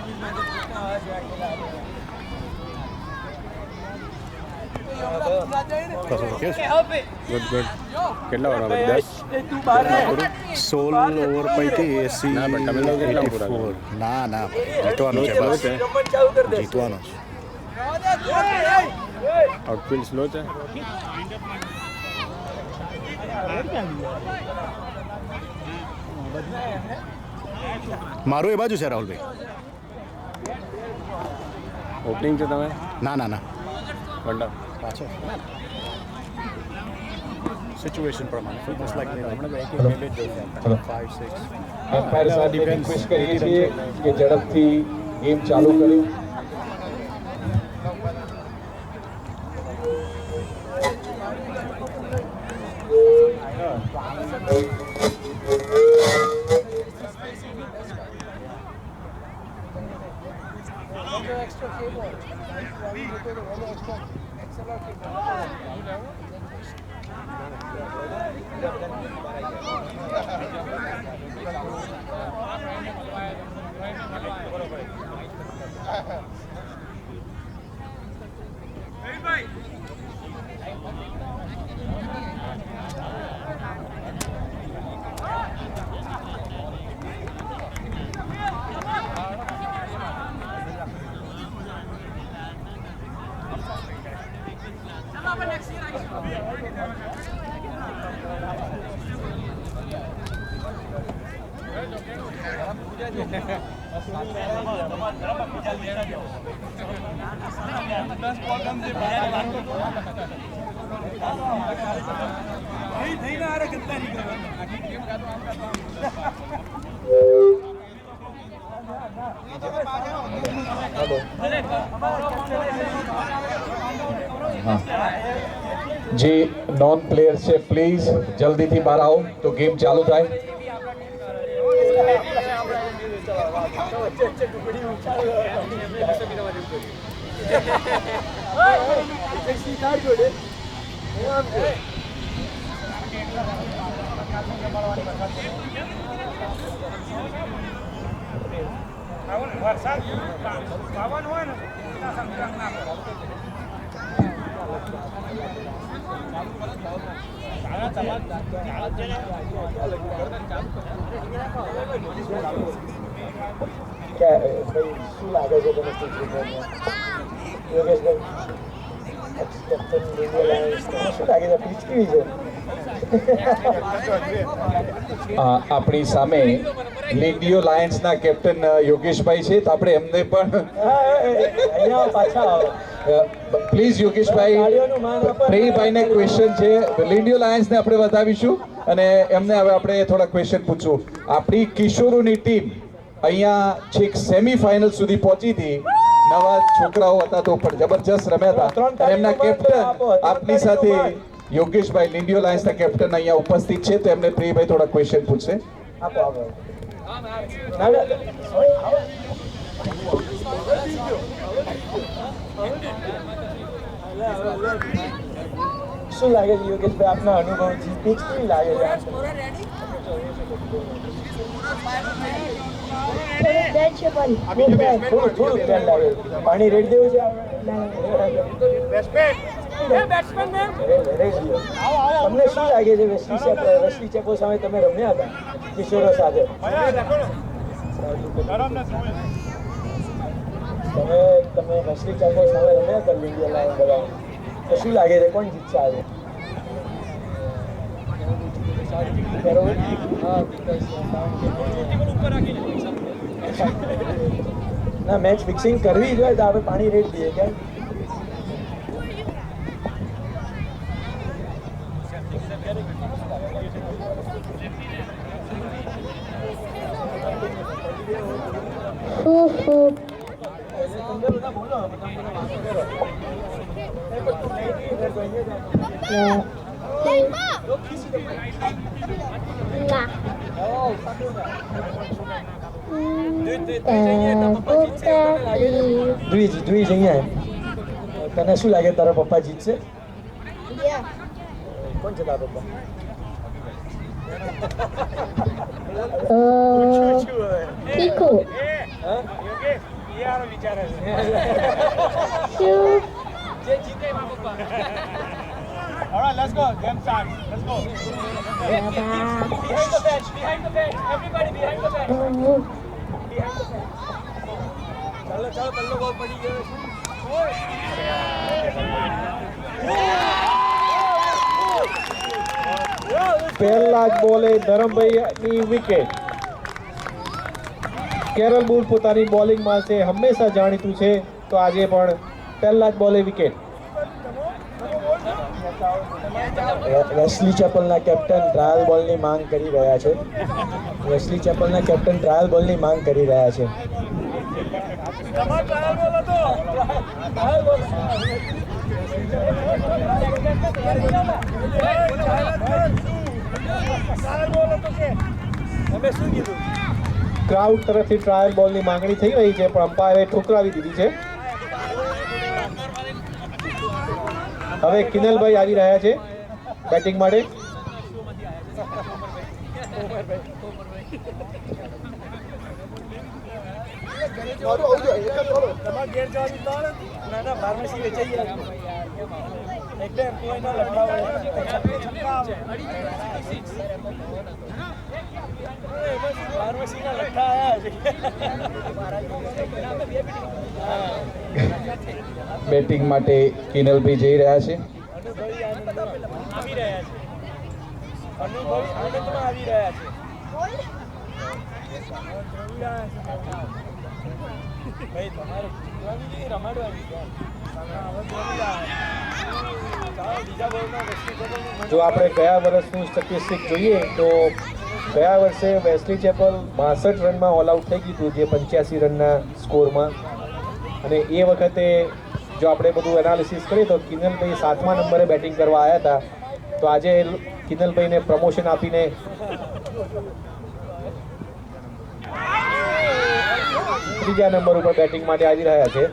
Good good. કેટલા over આવે? 10. 16 over પૈકી 80. ના પણ તમે લોકો કેટલા પૂરા કરો? ના ના જીતવાનું છે, બસ જીતવાનું છે. આઉટફિલ્ડ સ્લો છે. મારું એ બાજુ છે રાહુલભાઈ. ઓપનિંગ છે તમે? ના ના ના વન પાછો સિચ્યુએશન પ્રમાણે ફિટનેસ લાઈક એમ્પાયર સાહેબને રિક્વેસ્ટ કરીએ છીએ કે ઝડપથી ગેમ ચાલુ કરે. જે નોન પ્લેયર છે પ્લીઝ જલ્દીથી બહાર આવો તો ગેમ ચાલુ થાય. શું લાગે છે તમે શું લાગે છે પીચ કેવી છે? આપણી સામે લીડિયો લાયન્સના કેપ્ટન યોગેશભાઈ છે, તો આપણે એમને પણ પ્લીઝ યોગેશભાઈ પ્રેમભાઈને ક્વેશ્ચન છે. લીડિયો લાયન્સને આપણે વધાવીશું અને એમને હવે આપણે થોડા ક્વેશ્ચન પૂછશું. આપણી કિશોરોની ટીમ અહીંયા છેક સેમીફાઇનલ સુધી પહોંચી હતી. નવા છોકરાઓ હતા તો પણ જબરજસ્ત રમ્યા હતા. એમના કેપ્ટન આપની સાથે યોગેશભાઈ લીડિયો લાયન્સના કેપ્ટન અહીંયા ઉપસ્થિત છે, તો એમને પ્રિયભાઈ થોડા ક્વેશ્ચન પૂછશે. શું લાગે છે યોગેશભાઈ, આપના અનુભવથી પીચ કેવી લાગે છે? પાણી રેડ દેવું છે. તમને શું લાગે છે વેસ્લી ચેપો સામે તમે રમ્યા હતા કિશોરો સાથે? તમે વેસ્લી ચેપો સામે રમ્યા હતા લીડિયો લાયન્સ બધા, તો શું લાગે છે કોણ જીતશે આજે? ના મેચ ફિક્સિંગ કરવી જોઈએ તો આપણે પાણી રેડ દઈએ કેમ? દ્વિજ અહીંયા તને શું લાગે તારા પપ્પા જીતશે? કોણ છે તારા પપ્પા? Kiko. પહેલા જ બોલે ધરમભાઈની વિકેટ. કેરલ બુલ પોતાની બોલિંગમાં છે હંમેશા જાણીતું છે, તો આજે પણ પહેલા જ બોલે વિકેટ. વેસ્લી ચેપલના કેપ્ટન ટ્રાયલ બોલની માંગ કરી રહ્યા છે. વેસ્લી ચેપલના કેપ્ટન ટ્રાયલ બોલની માંગ કરી રહ્યા છે. ક્રાઉડ તરફથી ટ્રાયલ બોલની માંગણી થઈ રહી છે, પણ અમ્પાયરે ઠુકરાવી દીધી છે. હવે કિનલભાઈ આવી રહ્યા છે બેટિંગ માટે. બેટિંગ માટે કિનલભાઈ જઈ રહ્યા છે. જો આપણે ગયા વર્ષનું સ્ટેટિસ્ટિક જોઈએ તો ગયા વર્ષે વેસ્લી ચેપલ 62 રનમાં ઓલ આઉટ થઈ ગયું હતું, જે 85 રનના સ્કોરમાં. અને એ વખતે જો આપણે બધું એનાલિસિસ કરીએ તો કિનલભાઈ 7મા નંબરે બેટિંગ કરવા આવ્યા હતા. તો આજે કિનલભાઈને પ્રમોશન આપીને ત્રીજા નંબર ઉપર બેટિંગ માટે આવી રહ્યા છે.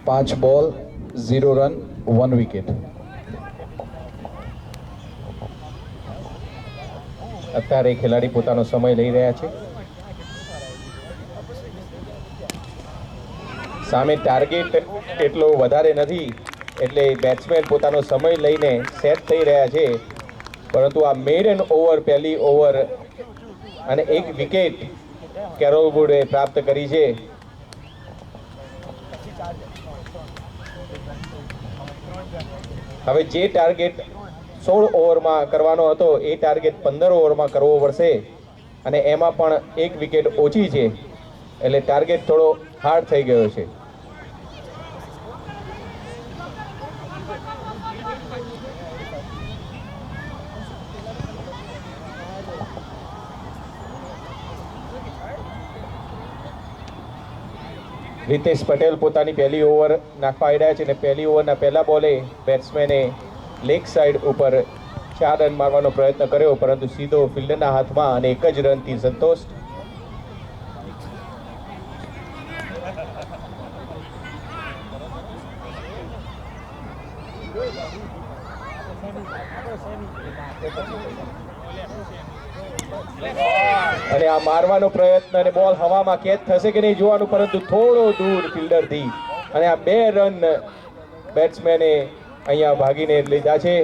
પાંચ બોલ 0 રન 1 વિકેટ. અત્યારે ખેલાડી પોતાનો સમય લઈ રહ્યા છે. સામે ટાર્ગેટ એટલો વધારે નથી, એટલે બેટ્સમેન પોતાનો સમય લઈને સેટ થઈ રહ્યા છે. પરંતુ આ મેડન ઓવર, પહેલી ઓવર અને એક વિકેટ કેરોલ વુડે પ્રાપ્ત કરી છે. હવે જે ટાર્ગેટ 16 ઓવરમાં કરવાનો હતો એ ટાર્ગેટ 15 ઓવરમાં કરવો પડશે, અને એમાં પણ એક વિકેટ ઓછી છે, એટલે ટાર્ગેટ થોડો હાર્ડ થઈ ગયો છે. રિતેશ પટેલ પોતાની પહેલી ઓવર નાખવા આવી રહ્યા છે, અને પહેલી ઓવરના પહેલા બોલે બેટ્સમેને લેગ સાઈડ ઉપર 4 રન મારવાનો પ્રયત્ન કર્યો, પરંતુ સીધો ફિલ્ડરના હાથમાં અને એક જ રનથી સંતોષ. અને આ મારવાનો પ્રયત્ન અને બોલ હવામાં કેચ થશે કે નહીં જોવાનું, પરંતુ થોડો દૂર ફિલ્ડરથી, અને આ 2 રન બેટ્સમેને અહીંયા ભાગીને લીધા છે.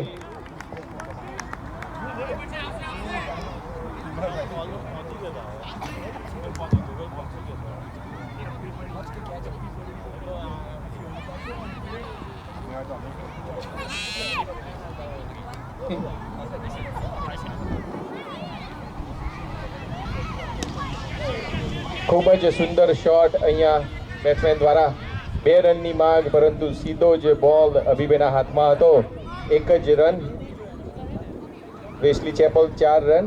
ખૂબ જ સુંદર શોટ અહીંયા બેટ્સમેન દ્વારા. 2 રનની માંગ, પરંતુ સીધો જ બોલ અભિબેના હાથમાં હતો. એક જ run. Wesley Chappell 4 run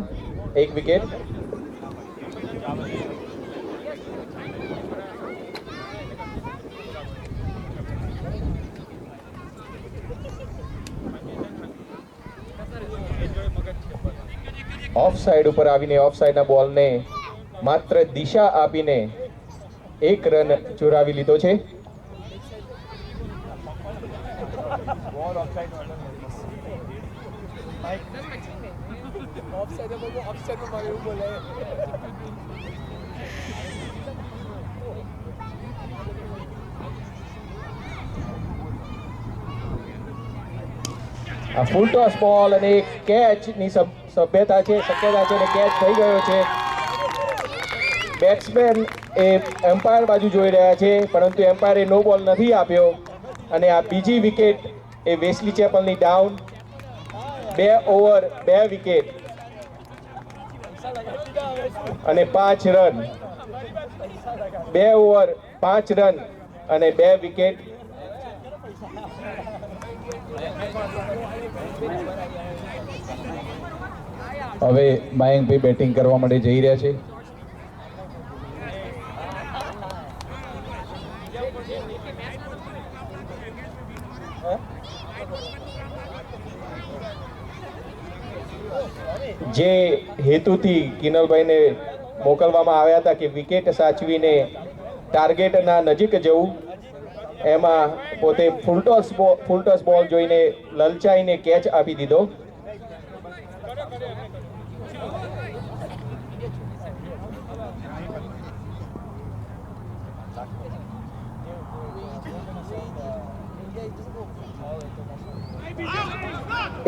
1 wicket. Off side ઉપર આવીને ઓફ સાઈડના બોલને માત્ર દિશા આપીને 1 રન ચોરાવી લીધો છે. આ ફૂલ ટોસ બોલ અને કેચની શક્યતા છે અને કેચ થઈ ગયો છે. બેટ્સમેન એ એમ્પાયર બાજુ જોઈ રહ્યા છે, પરંતુ એમ્પાયરે નો બોલ નથી આપ્યો અને આ બીજી વિકેટ એ વેસ્લી ચેપલની ડાઉન. 2 ઓવર 2 વિકેટ અને 5 રન. 2 ઓવર 5 રન અને 2 વિકેટ. હવે મયંકભાઈ બેટિંગ કરવા માટે જઈ રહ્યા છે. જે હેતુથી કિનલભાઈને મોકલવામાં આવ્યા હતા કે વિકેટ સાચવીને ટાર્ગેટના નજીક જવું, એમાં પોતે ફૂલ ટોસ બોલ જોઈને લલચાઈને કેચ આપી દીધો.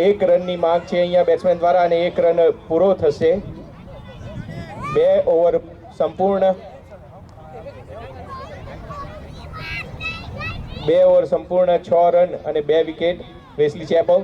એક રનની માંગ છે અહીંયા બેટ્સમેન દ્વારા અને 1 રન પૂરો થશે. 2 ઓવર સંપૂર્ણ 6 રન અને 2 વિકેટ વેસ્લી ચેપલ.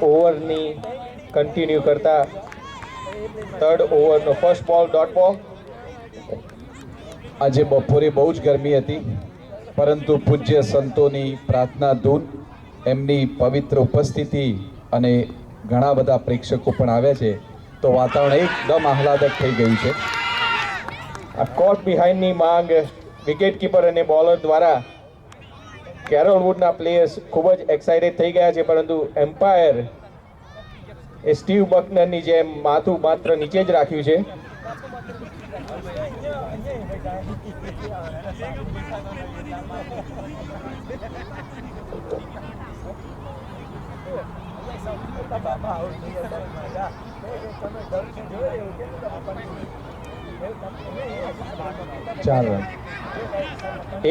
ઓવરની કન્ટિન્યુ કરતા 3rd ઓવરનો ફર્સ્ટ બોલ ડોટ બોલ. આજે બપોરે બહુ જ ગરમી હતી, પરંતુ પૂજ્ય સંતોની પ્રાર્થના ધૂન, એમની પવિત્ર ઉપસ્થિતિ અને ઘણા બધા પ્રેક્ષકો પણ આવ્યા છે, તો વાતાવરણ એકદમ આહલાદક થઈ ગયું છે. આ કોટ બિહાઇન્ડની માંગ વિકેટ કીપર અને બોલર દ્વારા કેરોલવુડના પ્લેયર્સ ખૂબ જ એક્સાઇટેડ થઈ ગયા છે, પરંતુ એમ્પાયર એ સ્ટીવ બકનરની જેમ માથું માત્ર નીચે જ રાખ્યું છે.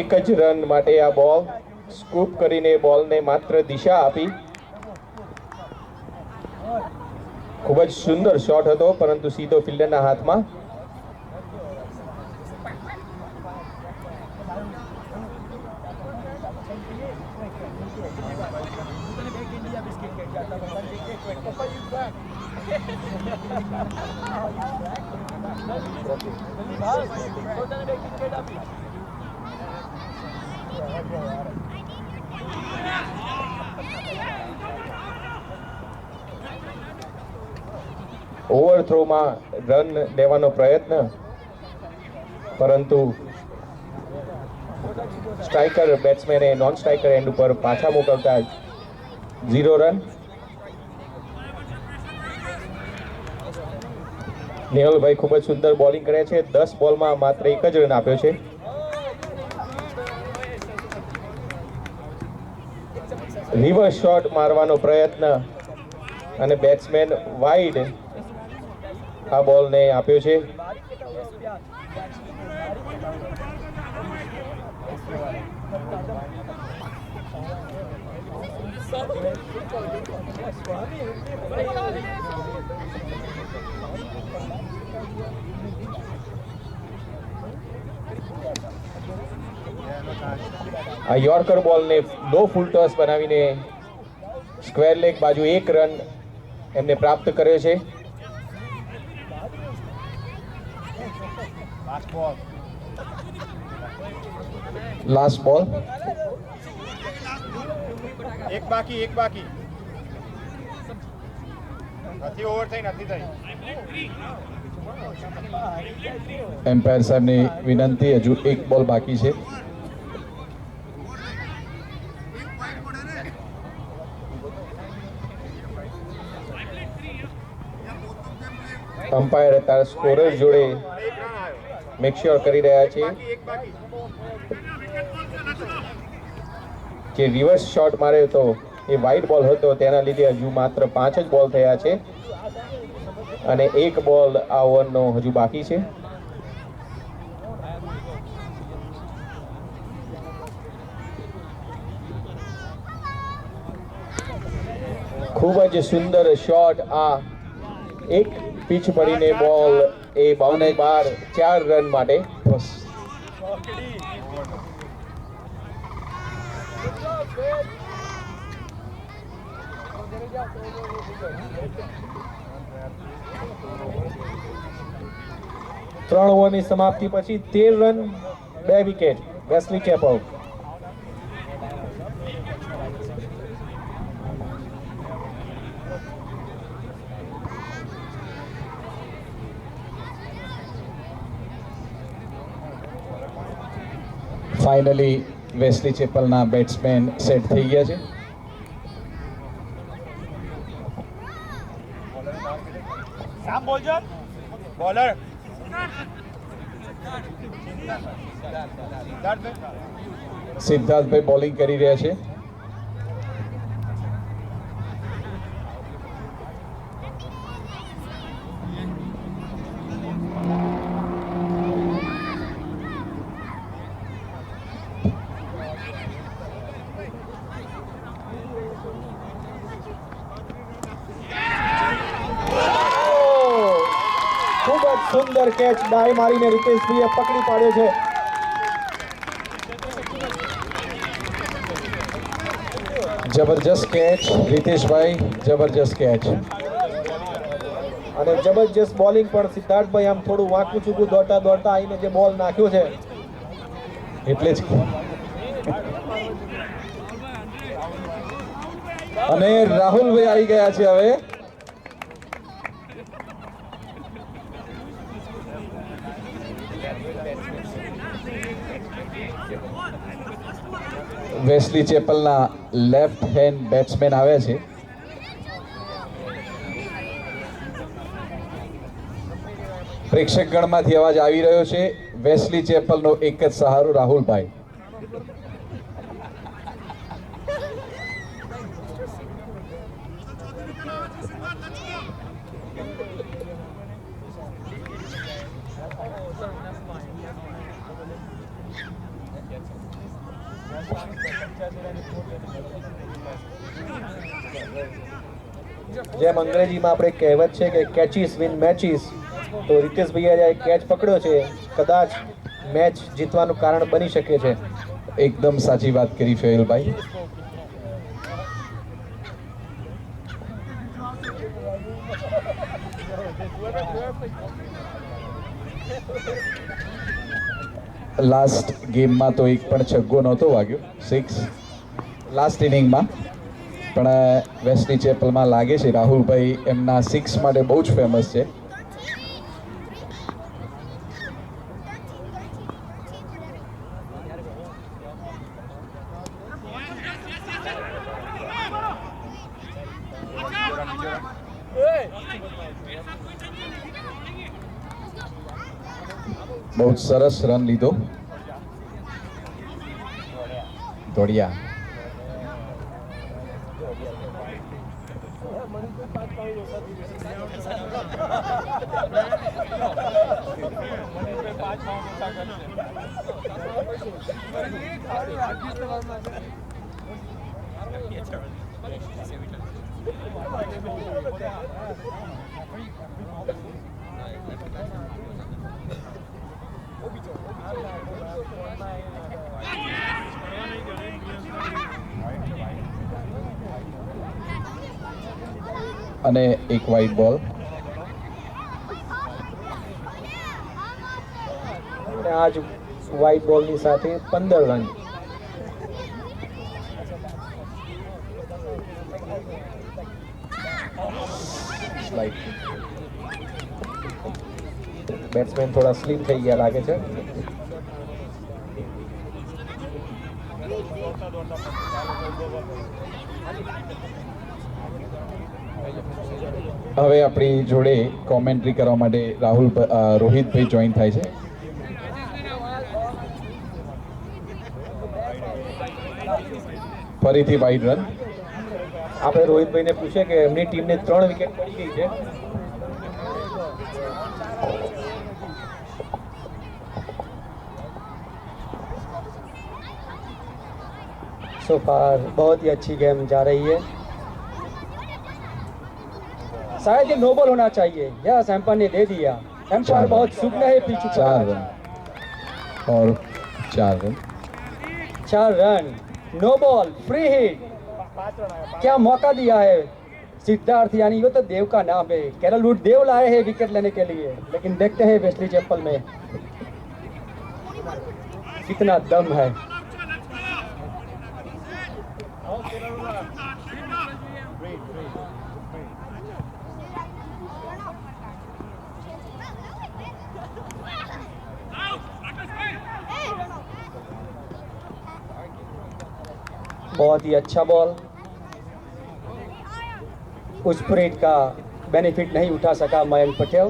એક જ રન માટે આ બોલ સ્કૂપ કરીને બોલને માત્ર દિશા આપી. ખૂબ જ સુંદર શોટ હતો, પરંતુ સીધો ફિલ્ડરના હાથમાં. ઓવરથ્રોમાં રન લેવાનો પ્રયત્ન, પરંતુ સ્ટ્રાઇકર બેટ્સમેને નોન સ્ટ્રાઇકર એન્ડ ઉપર પાછા મોકલતા 0 રન. નેહલભાઈ ખૂબ જ સુંદર બોલિંગ કરે છે. 10 બોલમાં માત્ર 1 જ રન આપ્યો છે. રિવર્સ શોટ મારવાનો પ્રયત્ન અને બેટ્સમેન વાઇડ આ બોલને આપ્યો છે. આ યોર્કર બોલને લો ફૂલ ટોસ બનાવીને સ્ક્વેર લેગ બાજુ 1 રન એમને પ્રાપ્ત કર્યો છે. લાસ્ટ બોલ. એક બાકી નથી ઓવર થઈ એમ્પાયર સાહેબની વિનંતી, હજુ એક બોલ બાકી છે. અમ્પાયર અત્યારે સ્કોરર જોડે મેક શ્યોર કરી રહ્યા છે કે રિવર્સ શોટ માર્યો તો એ વાઇડ બોલ હતો, તેના લીધે હજુ માત્ર 5 જ બોલ થયા છે અને 1 બોલ આ ઓવરનો હજુ બાકી છે. ખૂબ જ સુંદર શોટ. આ એક પીચ પડીને બોલ એ બાઉન્ડરી બાર 4 રન માટે. ત્રણ ઓવરની સમાપ્તિ પછી 13 run 2 wicket Wesley Chappell. Finally Wesley ચેપલના બેટ્સમેન સેટ થઈ ગયા છે. બોલર સિદ્ધાર્થભાઈ બોલિંગ કરી રહ્યા છે. ખૂબ જ સુંદર કેચ ડાય મારીને રીતેશભાઈએ પકડી પાડ્યો છે. જબરજસ્ત કેચ રીતેશભાઈ, જબરજસ્ત કેચ. અને જબરજસ્ત બોલિંગ પણ સિદ્ધાર્થભાઈ આમ થોડું વાંકું ચૂકું દોડતા આવીને જે બોલ નાખ્યો છે એટલે જ. અને રાહુલભાઈ આવી ગયા છે હવે. વેસ્લી ચેપલના લેફ્ટ હેન્ડ બેટ્સમેન આવ્યા છે. પ્રેક્ષક ગણમાંથી અવાજ આવી રહ્યો છે. વેસ્લી ચેપલનો એક જ સહારો રાહુલભાઈ. જેમ અંગ્રેજીમાં આપણે કહેવત છે કે કેચીસ વિન મેચીસ, તો રીતેશભાઈએ જે કેચ પકડ્યો છે કદાચ મેચ જીતવાનું કારણ બની શકે છે. એકદમ સાચી વાત કરી ફેલભાઈ. લાસ્ટ ગેમમાં તો એક પણ છગ્ગો નહોતો વાગ્યો, 6 લાસ્ટ ઇનિંગમાં. પણ વેસ્લી ચેપલમાં લાગે છે રાહુલભાઈ એમના 6 માટે બહુ જ ફેમસ છે. બહુ જ સરસ રન લીધો દોડિયા. અને એક વાઇડ બોલ. અને આ જ વ્હાઇટ બોલની સાથે 15 રન. બેટ્સમેન થોડા સ્લીપ થઈ ગયા લાગે છે. હવે આપણી જોડે કોમેન્ટ્રી કરવા માટે રોહિતભાઈ જોઈન થાય છે. ફરીથી વાઇડ રન. આપણે રોહિતભાઈને પૂછે કે એમની ટીમને 3 વિકેટ પડી ગઈ છે. सो फार बहुत ही अच्छी गेम जा रही है. शायद ये नो बॉल होना चाहिए. यस, एम्पायर ने दे दिया. एम्पायर बहुत सूखना है पिच 4 रन और 4 run. 4 run, no ball, free hit. क्या मौका दिया है सिद्धार्थ, यानी ये तो देव का नाम है. केरल वुड देव लाए हैं विकेट लेने के लिए, लेकिन देखते हैं वेस्ली चैपल में कितना दम है. बहुत ही अच्छा बॉल. उस स्प्रेड का बेनिफिट नहीं उठा सका मयंक पटेल.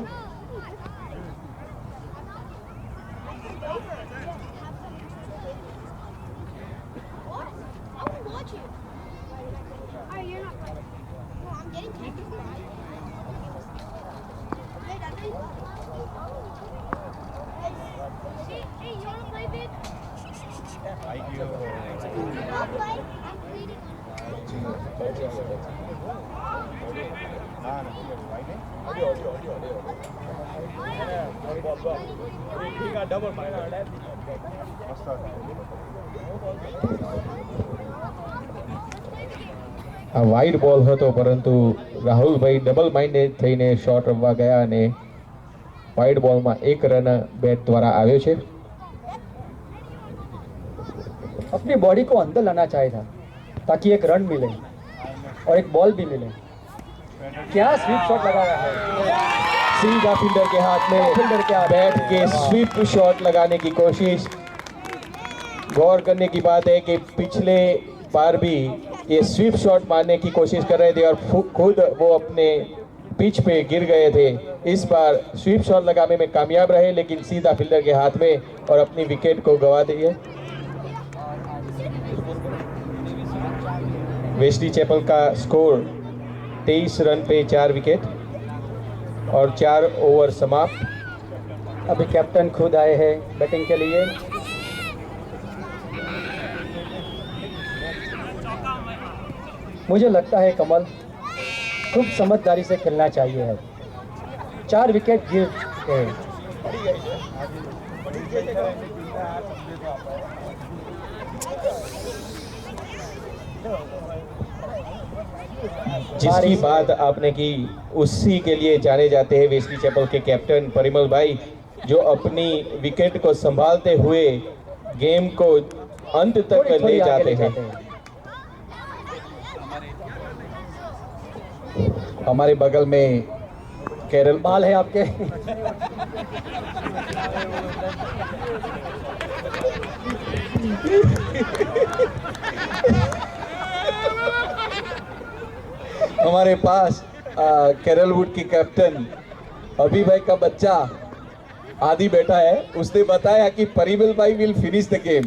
આ વાઇડ બોલ હતો, પરંતુ રાહુલભાઈ ડબલ માઇન્ડેડ થઈને શોટ રમવા ગયા અને વાઇડ બોલમાં 1 રન બેટ દ્વારા આવ્યો છે. अपनी बॉडी को अंदर लाना चाहिए था ताकि एक रन मिले और एक बॉल भी मिले. क्या स्वीप शॉट लगाया है. सीधा फील्डर के हाथ में फील्डर के हाथ बैठ के स्वीप शॉट लगाने की कोशिश. गौर करने की बात है कि पिछले बार भी ये स्वीप शॉट मारने की कोशिश कर रहे थे और खुद वो अपने पिच पे गिर गए थे. इस बार स्वीप शॉट लगाने में कामयाब रहे, लेकिन सीधा फील्डर के हाथ में और अपनी विकेट को गवा दिए. वेस्ली चैपल का स्कोर 23 रन पे 4 विकेट और 4 ओवर समाप्त. अभी कैप्टन खुद आए हैं बैटिंग के लिए. मुझे लगता है कमल खूब समझदारी से खेलना चाहिए है. 4 विकेट गिर चुके हैं. जिसकी बात आपने की उसी के लिए जाने जाते हैं वेस्ली चैपल के कैप्टन परिमल भाई, जो अपनी विकेट को संभालते हुए गेम को अंत तक ले जाते हैं. हमारे बगल में केरल बाल है आपके. हमारे पास केरल वुड की कैप्टन अभी भाई का बच्चा आदि बैठा है. उसने बताया कि परिमल भाई will finish the game.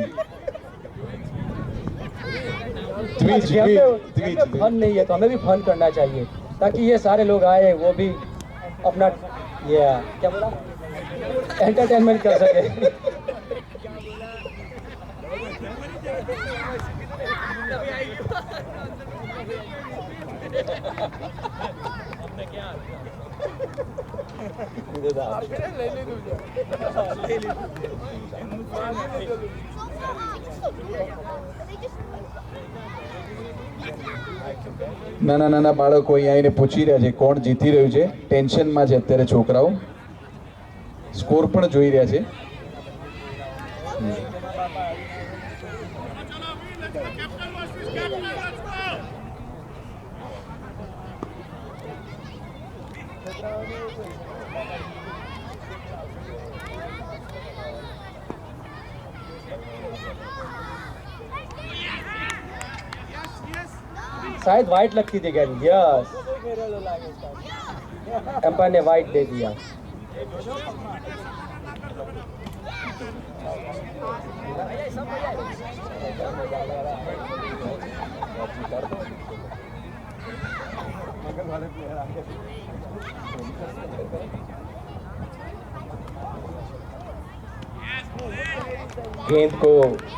Fun नहीं है तो हमें भी फन करना चाहिए ताकि ये सारे लोग आए वो भी अपना ये क्या बोला एंटरटेनमेंट कर सके. નાના નાના બાળકો અહીંયા આવીને પૂછી રહ્યા છે કોણ જીતી રહ્યું છે. ટેન્શનમાં છે અત્યારે છોકરાઓ, સ્કોર પણ જોઈ રહ્યા છે. शायद वाइट लगती थी गेंद. यस, एम्पायर ने वाइट दे दिया. गेंद को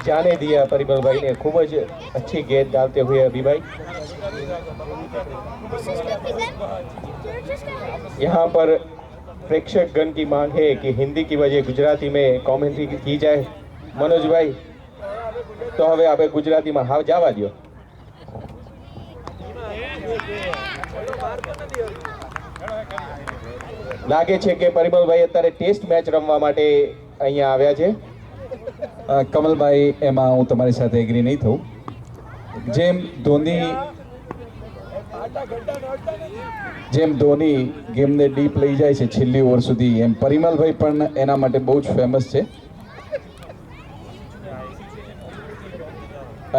जाने दिया परिमल भाई ने. खूब જ अच्छी गेंद डालते हुए अभी भाई. यहाँ पर प्रेक्षक गण की मांग है कि हिंदी की वजह गुजराती में कॉमेंट्री की जाए. मनोज भाई, तो હવે આપણે ગુજરાતીમાં હાવ જવા દો. લાગે છે કે પરિમલભાઈ અત્યારે ટેસ્ટ મેચ રમવા માટે અહીંયા આવ્યા છે. કમલભાઈ, એમાં હું તમારી સાથે એગ્રી નહીં થઉં. જેમ ધોની ગેમને ડીપ લઈ જાય છે છેલ્લી ઓવર સુધી, એમ પરિમલભાઈ પણ એના માટે બહુ જ ફેમસ છે.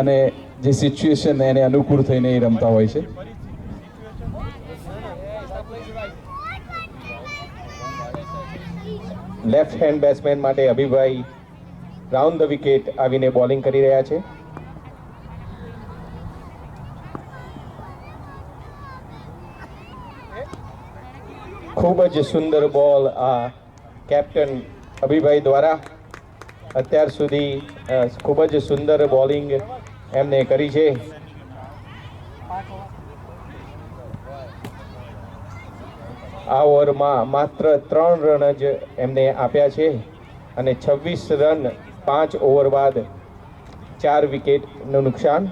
અને જે સિચ્યુએશન એને અનુકૂળ થઈને એ રમતા હોય છે. લેફ્ટ હેન્ડ બેટ્સમેન માટે અભિભાઈ રાઉન્ડ ધ વિકેટ આવીને બોલિંગ કરી રહ્યા છે. ખૂબ જ સુંદર બોલ આ કેપ્ટન અભિભાઈ દ્વારા અત્યાર સુધી ખૂબ જ સુંદર બોલિંગ એમને કરી છે. આ ઓવરમાં માત્ર 3 રન જ એમને આપ્યા છે અને 26 રન 5 ઓવર બાદ 4 વિકેટનું નુકસાન.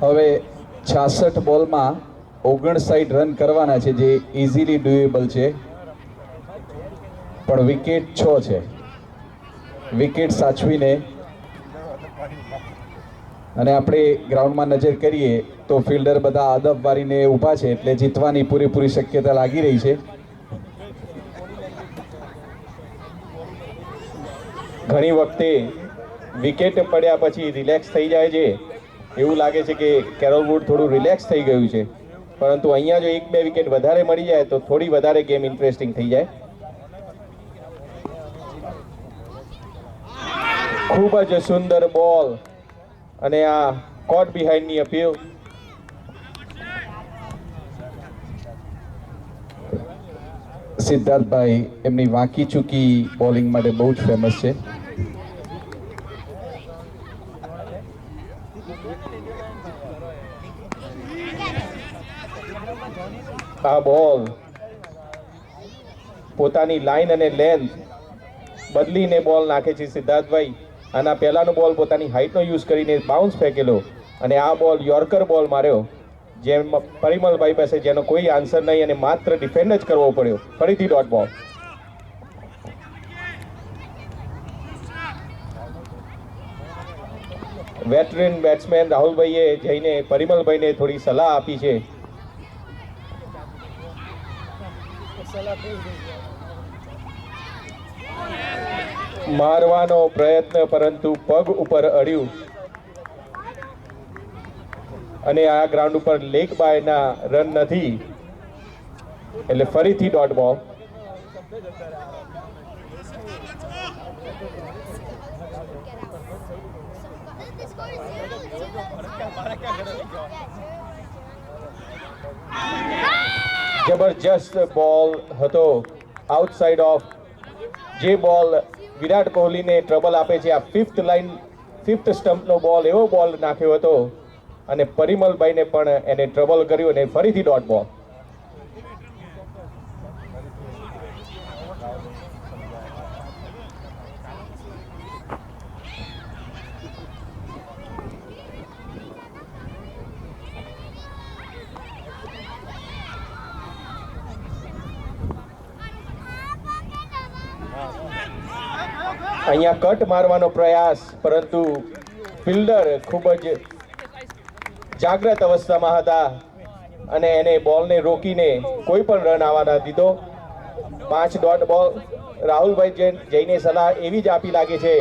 હવે 66 બોલમાં 59 રન કરવાના છે, જે ઇઝીલી ડુએબલ છે. પણ વિકેટ 6 છે. વિકેટ સાચવીને અને આપણે ગ્રાઉન્ડમાં નજર કરીએ તો ફિલ્ડર બધા આદબ વારીને ઊભા છે, એટલે જીતવાની પૂરેપૂરી શક્યતા લાગી રહી છે. ઘણી વખતે વિકેટ પડ્યા પછી રિલેક્સ થઈ જાય છે, એવું લાગે છે કે કેરોલ વુડ થોડું રિલેક્સ થઈ ગયું છે, પરંતુ અહીંયા જો 1-2 વિકેટ વધારે મળી જાય તો થોડી વધારે ગેમ ઇન્ટરેસ્ટિંગ થઈ જાય. ખૂબ જ સુંદર બોલ અને આ કોટ બિહાઇન્ડની અપીલ. સિદ્ધાર્થભાઈ એમની વાંકી ચૂકી બોલિંગ માટે બહુ જ ફેમસ છે. આ બોલ પોતાની લાઈન અને લેન્થ બદલીને બોલ નાખે છે સિદ્ધાર્થભાઈ. આના પહેલાનો બોલ પોતાની હાઈટનો યુઝ કરીને બાઉન્સ ફેંકેલો અને આ બોલ યોર્કર બોલ માર્યો, જેમ પરિમલભાઈ પાસે જેનો કોઈ આન્સર નહીં અને માત્ર ડિફેન્ડ જ કરવો પડ્યો. ફરીથી ડોટ બોલ. વેટરન બેટ્સમેન રાહુલભાઈએ જઈને પરિમલભાઈને થોડી સલાહ આપી છે. મારવાનો પ્રયત્ન પરંતુ પગ ઉપર અડ્યું અને આ ગ્રાઉન્ડ ઉપર લેગ બાયના રન નથી, એટલે ફરીથી ડોટ બોલ. જબરજસ્ત બોલ હતો આઉટસાઇડ ઓફ, જે બોલ વિરાટ કોહલીને ટ્રબલ આપે છે. આ 5th સ્ટમ્પનો બોલ એવો બોલ નાખ્યો હતો અને પરિમલભાઈને પણ એને ટ્રબલ કર્યું અને ફરીથી ડોટ બોલ. અહીંયા કટ મારવાનો પ્રયાસ, પરંતુ ફિલ્ડર ખૂબ જ જાગ્રત અવસ્થામાં હતા અને એને બોલને રોકીને કોઈ પણ રન આવવા ન દીધો. 5 ડોટ બોલ. રાહુલભાઈ જઈને સલાહ એવી જ આપી લાગે છે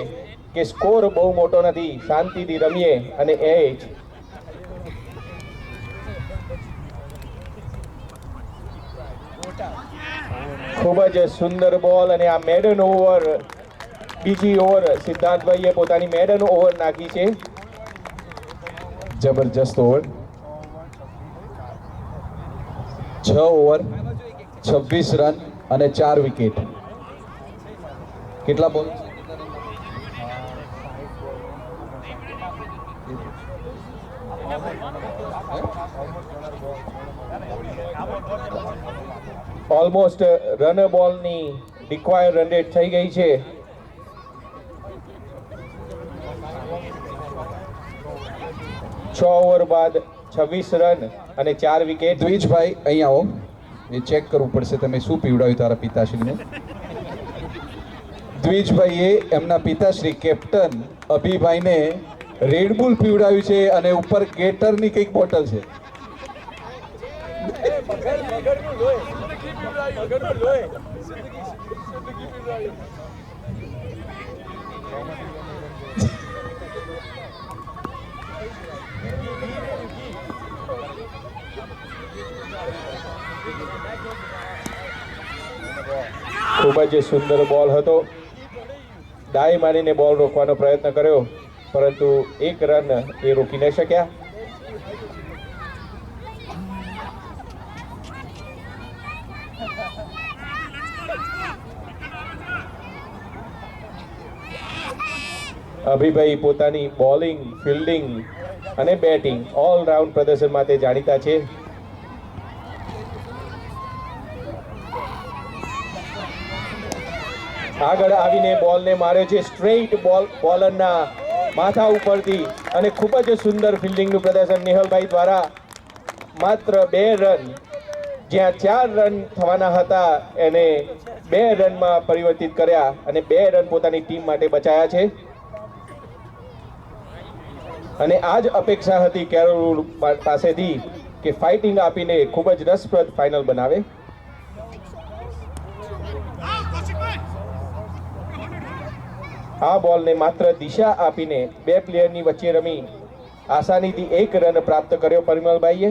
કે સ્કોર બહુ મોટો નથી, શાંતિથી રમીએ અને એ જ. ખૂબ જ સુંદર બોલ અને આ મેડન ઓવર, બીજી ઓવર સિદ્ધાર્થભાઈએ પોતાની મેડન ઓવર નાખી છે. જબરજસ્ત ઓવર. 6 ઓવર 26 રન અને 4 વિકેટ. કેટલા બોલ? ઓલમોસ્ટ રન બોલની રિક્વાયર રન રેટ થઈ ગઈ છે. છ ઓવર બાદ 26 રન અને 4 વિકેટ. દ્વિજભાઈ અહીંયા આવો, એ ચેક કરવું પડશે તમે શું પીવડાવ્યું તારા પિતાશ્રીને. દ્વિજભાઈએ એમના પિતાશ્રી કેપ્ટન અભિભાઈને રેડબુલ પીવડાવ્યું છે અને ઉપર ગેટરની કંઈક બોટલ છે. ખૂબ જ સુંદર બોલ હતો. ડાઈ મારીને બોલ રોકવાનો પ્રયત્ન કર્યો, પરંતુ એક રન એ રોકી ન શક્યા. અભિભાઈ પોતાની બોલિંગ, ફિલ્ડિંગ અને બેટિંગ ઓલરાઉન્ડ પ્રદર્શન માટે જાણીતા છે. આગળ આવીને બોલને માર્યો છે સ્ટ્રેઇટ બોલરના માથા ઉપરથી અને ખૂબ જ સુંદર ફિલ્ડિંગનું પ્રદર્શન નિહલભાઈ દ્વારા. માત્ર 2 રન, જ્યાં 4 રન થવાના હતા એને 2 રનમાં પરિવર્તિત કર્યા અને 2 રન પોતાની ટીમ માટે બચાયા છે. અને આ જ અપેક્ષા હતી કેરોલ પાસેથી કે ફાઇટિંગ આપીને ખૂબ જ રસપ્રદ ફાઇનલ બનાવે. આ બોલને માત્ર દિશા આપીને 2 પ્લેયરની વચ્ચે રમી આસાનીથી 1 રન પ્રાપ્ત કર્યો પરિમલભાઈએ.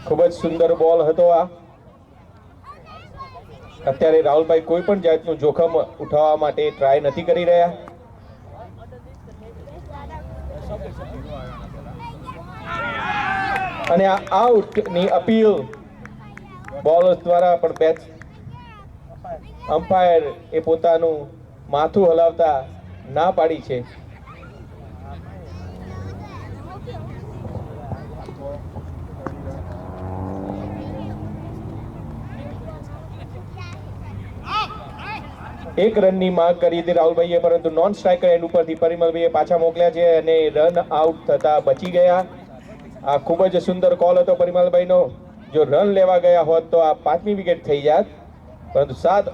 ખૂબ જ સુંદર બોલ હતો આ. અત્યારે રાહુલભાઈ કોઈ પણ જાતનું જોખમ ઉઠાવવા માટે ટ્રાય નથી કરી રહ્યા. અને આ આઉટની અપીલ બોલર્સ દ્વારા પણ બેચ અમ્પાયર એ પોતાનું માથું હલાવતા ના પાડી છે. એક રનની માંગ કરી હતી રાહુલભાઈએ, પરંતુ નોન સ્ટ્રાઇકર એન્ડ ઉપરથી પરિમલભાઈએ પાછા મોકલ્યા છે અને રન આઉટ થતા બચી ગયા. આ ખૂબ જ સુંદર કોલ હતો પરિમલભાઈનો. જો રન લેવા ગયા હોત તો આ 5મી વિકેટ થઈ જાત, પરંતુ 7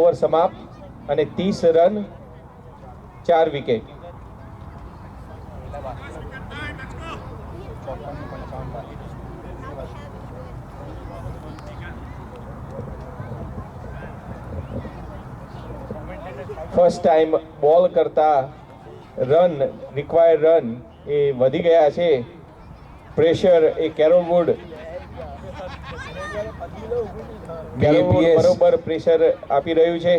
ઓવર સમાપ્ત અને 30 રન 4 વિકેટ. ફર્સ્ટ ટાઈમ બોલ કરતા રન, રિક્વાયર્ડ રન એ વધી ગયા છે. પ્રેશર એ કેરોલ વુડ BAPS બરોબર પ્રેશર આપી રહ્યું છે.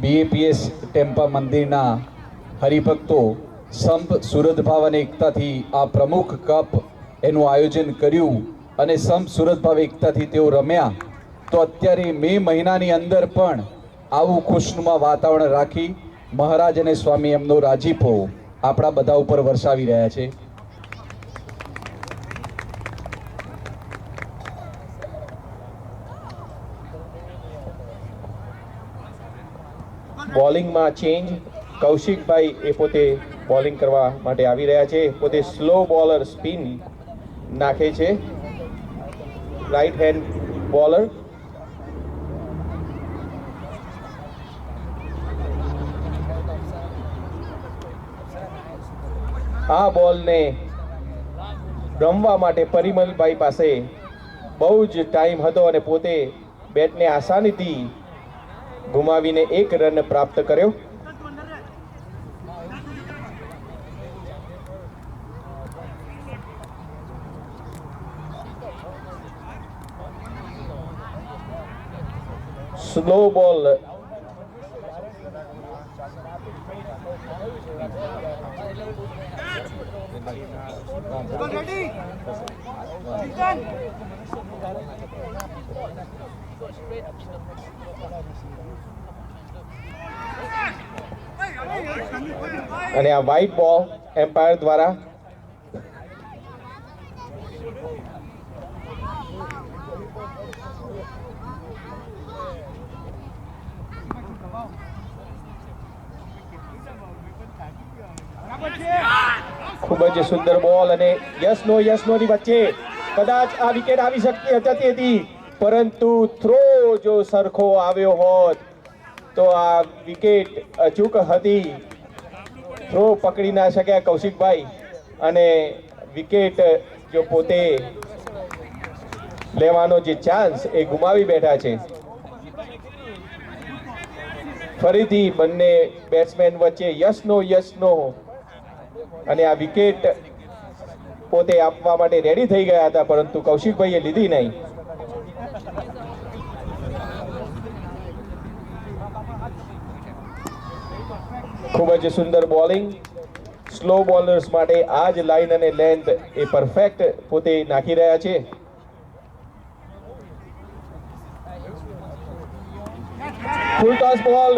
BAPS ટેમ્પા મંદિરના હરિભક્તો સંપ સુરત ભાવ અને એકતાથી આ પ્રમુખ કપ એનું આયોજન કર્યું અને સંપ સુરત ભાવ એકતાથી તેઓ રમ્યા. તો અત્યારે મે મહિનાની અંદર પણ આવું ખુશનુમા વાતાવરણ રાખી મહારાજ અને સ્વામી એમનો રાજીપો આપણા બધા ઉપર વરસાવી રહ્યા છે. બોલિંગમાં ચેન્જ. કૌશિકભાઈ એ પોતે બોલિંગ કરવા માટે આવી રહ્યા છે. પોતે સ્લો બોલર સ્પિન નાખે છે. Right hand bowler. આ બોલને રમવા માટે પરિમલભાઈ પાસે બહુ જ ટાઈમ હતો અને પોતે બેટને આસાનીથી ગુમાવીને 1 રન પ્રાપ્ત કર્યો. સ્લો બોલ. અને આ વ્હાઇટ બોલ એમ્પાયર દ્વારા. ખૂબ જ સુંદર બોલ અને યસ નો ની વચ્ચે કદાચ આ વિકેટ આવી શકતી હતી, પરંતુ થ્રો જો સરખો આવ્યો હોત તો આ વિકેટ અચૂક હતી. થ્રો પકડી ના શક્યા કૌશિકભાઈ અને વિકેટ જો પોતે લેવાનો જે ચાન્સ એ ગુમાવી બેઠા છે. ફરીથી બંને બેટ્સમેન વચ્ચે યસ નો અને આ વિકેટ પોતે આપવા માટે રેડી થઈ ગયા હતા, પરંતુ કૌશિકભાઈએ લીધી નહીં. ખૂબ જ સુંદર બોલિંગ. સ્લો બોલર્સ માટે આ જ લાઇન અને લેન્થ એ પરફેક્ટ પોતે નાખી રહ્યા છે. ફૂલ ટોસ બોલ.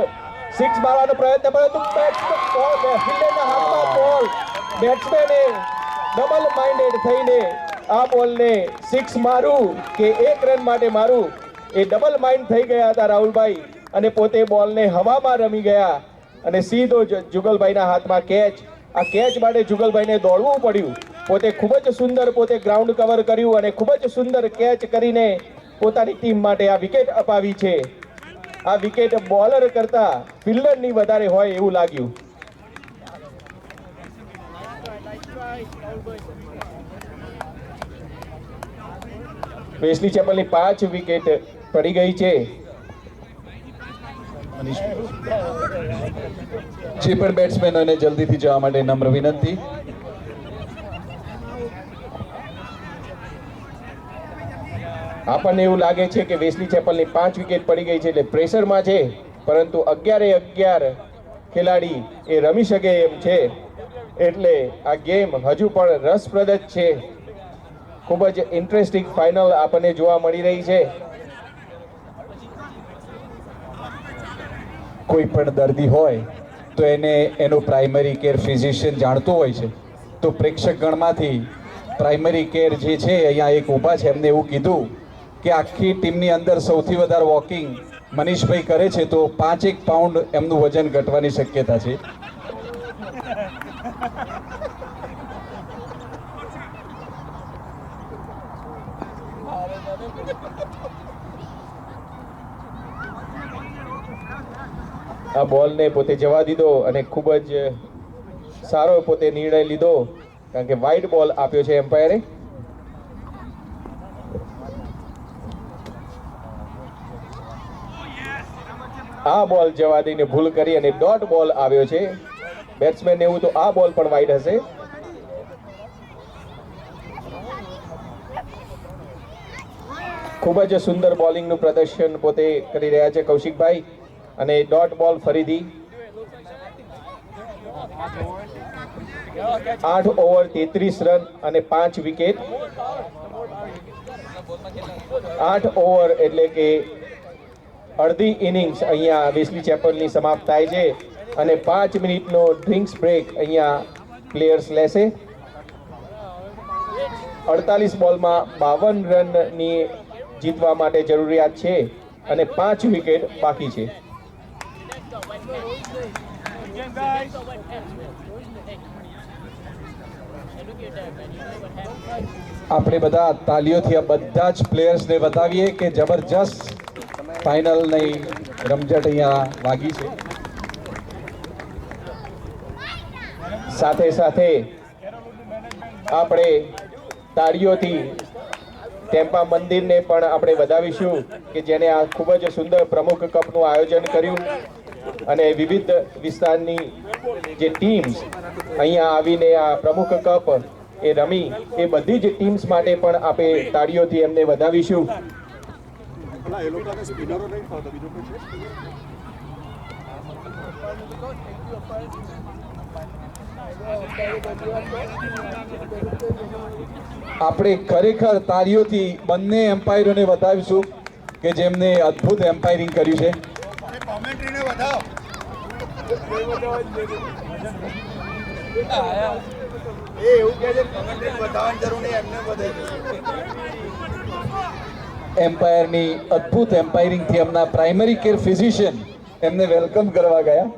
6 મારવાનો પ્રયત્ન, પરંતુ ફિલ્ડરના હાથમાં બોલ. બેટ્સમેને ડબલ માઇન્ડેડ થઈને આ બોલને 6 મારું કે 1 રન માટે મારું એ ડબલ માઇન્ડ થઈ ગયા હતા રાહુલભાઈ, અને પોતે બોલને હવામાં રમી ગયા અને સીધો જુગલભાઈના હાથમાં કેચ. આ કેચ માટે જુગલભાઈને દોડવું પડ્યું. પોતે ખૂબ જ સુંદર પોતે ગ્રાઉન્ડ કવર કર્યું અને ખૂબ જ સુંદર કેચ કરીને પોતાની ટીમ માટે આ વિકેટ અપાવી છે. આ વિકેટ બોલર કરતા ફિલ્ડરની વધારે હોય એવું લાગ્યું. વેસ્લી ચેપલની 5 વિકેટ પડી ગઈ છે. જે પણ બેટ્સમેનોને જલ્દીથી જવા માટે નમ્ર વિનંતી. આપણને એવું લાગે છે કે વેસ્લી ચેપલની 5 વિકેટ પડી ગઈ છે એટલે પ્રેશરમાં છે, પરંતુ 11 ખેલાડી એ રમી શકે એમ છે, એટલે આ ગેમ હજુ પણ રસપ્રદ જ છે. ખૂબ જ ઇન્ટરેસ્ટિંગ ફાઇનલ આપણને જોવા મળી રહી છે. કોઈ પણ દર્દી હોય તો એને એનો પ્રાઇમરી કેર ફિઝિશિયન જાણતો હોય છે, તો પ્રેક્ષક ગણમાંથી પ્રાઇમરી કેર જે છે અહીંયા એક ઊભા છે, એમને એવું કીધું કે આખી ટીમની અંદર સૌથી વધારે વોકિંગ મનીષભાઈ કરે છે, તો 5 પાઉન્ડ એમનું વજન ઘટવાની શક્યતા છે. આ બોલને પોતે જવા દીધો અને ખૂબ જ સારો પોતે નિર્ણય લીધો, કારણ કે વાઇડ બોલ આપ્યો છે એમ્પાયરે. આ બોલ જવા દઈને ભૂલ કરી અને ડોટ બોલ આવ્યો છે. બેટ્સમેન એવું તો આ બોલ પણ વાઇડ હશે. ખૂબ જ સુંદર બોલિંગનું પ્રદર્શન પોતે કરી રહ્યા છે કૌશિકભાઈ. અને ડોટ બોલ ફરીથી 8 ઓવર 33 રન અને 5 વિકેટ. 8 ઓવર એટલે કે અડધી ઇનિંગ્સ અહીંયા વેસ્લી ચેપલની સમાપ્ત થાય છે અને 5 મિનિટનો ડ્રિંક્સ બ્રેક અહીંયા પ્લેયર્સ લેશે. 48 બોલમાં 52 રનની જીતવા માટે જરૂરિયાત છે અને 5 વિકેટ બાકી છે. આપણે બધા તાલીઓથી આ બધા જ પ્લેયર્સને બતાવીએ કે જબરજસ્ત ફાઇનલની રમઝટ અહીંયા વાગી છે. સાથે સાથે આપણે તાળીઓથી ટેમ્પા મંદિરને પણ આપણે વધાવીશું કે જેને આ ખૂબ જ સુંદર પ્રમુખ કપનું આયોજન કર્યું અને વિવિધ વિસ્તારની જે ટીમ્સ અહીંયા આવીને આ પ્રમુખ કપ એ રમી એ બધી જ ટીમ્સ માટે પણ આપણે તાળીઓથી એમને વધાવીશું. આપણે ખરેખર તાળીઓથી બંને એમ્પાયરોને બતાવીશું કે જેમને અદ્ભુત એમ્પાયરિંગ કર્યું છે. એમ્પાયરની અદ્ભુત એમ્પાયરિંગથી એમના પ્રાઇમરી કેર ફિઝિશિયન એમને વેલકમ કરવા ગયા.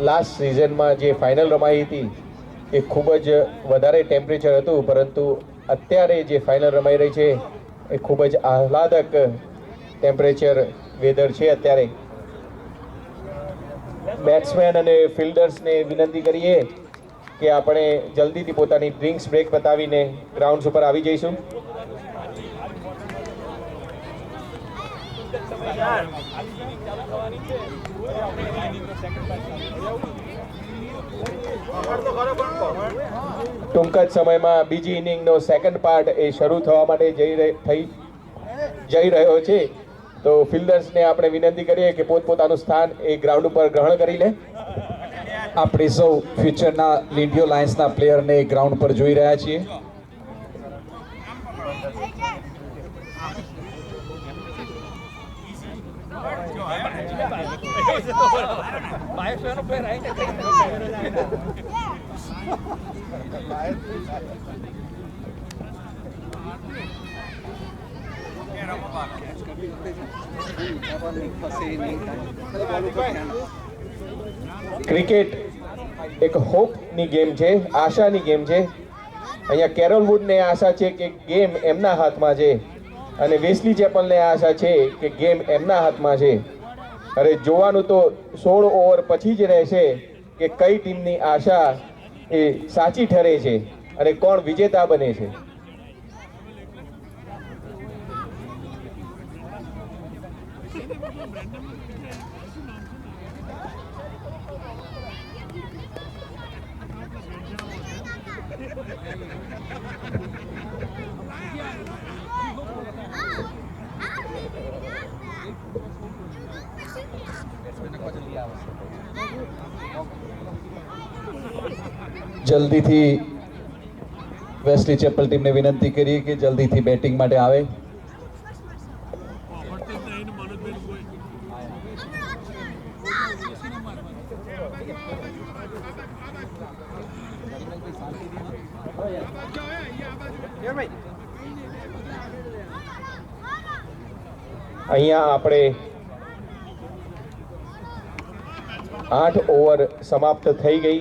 લાસ્ટ સિઝનમાં જે ફાઇનલ રમાઈ હતી એ ખૂબ જ વધારે ટેમ્પરેચર હતું, પરંતુ અત્યારે જે ફાઇનલ રમાઈ રહી છે એ ખૂબ જ આહલાદક ટેમ્પરેચર વેધર છે. અત્યારે બેટ્સમેન અને ફિલ્ડર્સને વિનંતી કરીએ કે આપણે જલ્દીથી પોતાની ડ્રિંક્સ બ્રેક બતાવીને ગ્રાઉન્ડ્સ ઉપર આવી જઈશું. ટૂંક જ સમયમાં બીજી ઇનિંગનો સેકન્ડ પાર્ટ એ શરૂ થવા માટે જઈ રહ્યો છે, તો ફિલ્ડર્સને આપણે વિનંતી કરીએ કે પોતપોતાનું સ્થાન એ ગ્રાઉન્ડ ઉપર ગ્રહણ કરી લે. આપણે સૌ ફ્યુચરના લીડિયો લાયન્સના પ્લેયરને ગ્રાઉન્ડ પર જોઈ રહ્યા છીએ. ક્રિકેટ એક હોપની ગેમ છે, આશાની ગેમ છે. અહીંયા કેરોલ વુડને આશા છે કે ગેમ એમના હાથમાં છે અને વેસ્લી ચેપલને આશા છે કે ગેમ એમના હાથમાં છે. અરે જોવાનું તો 16 ઓવર પછી જ રહેશે કે કઈ ટીમની આશા એ સાચી ઠરે છે અને કોણ વિજેતા બને છે. જલ્દીથી વેસ્લી ચેપલ ટીમને વિનંતી કરીએ કે જલ્દીથી બેટિંગ માટે આવે. અહીંયા આપણે 8 ઓવર સમાપ્ત થઈ ગઈ.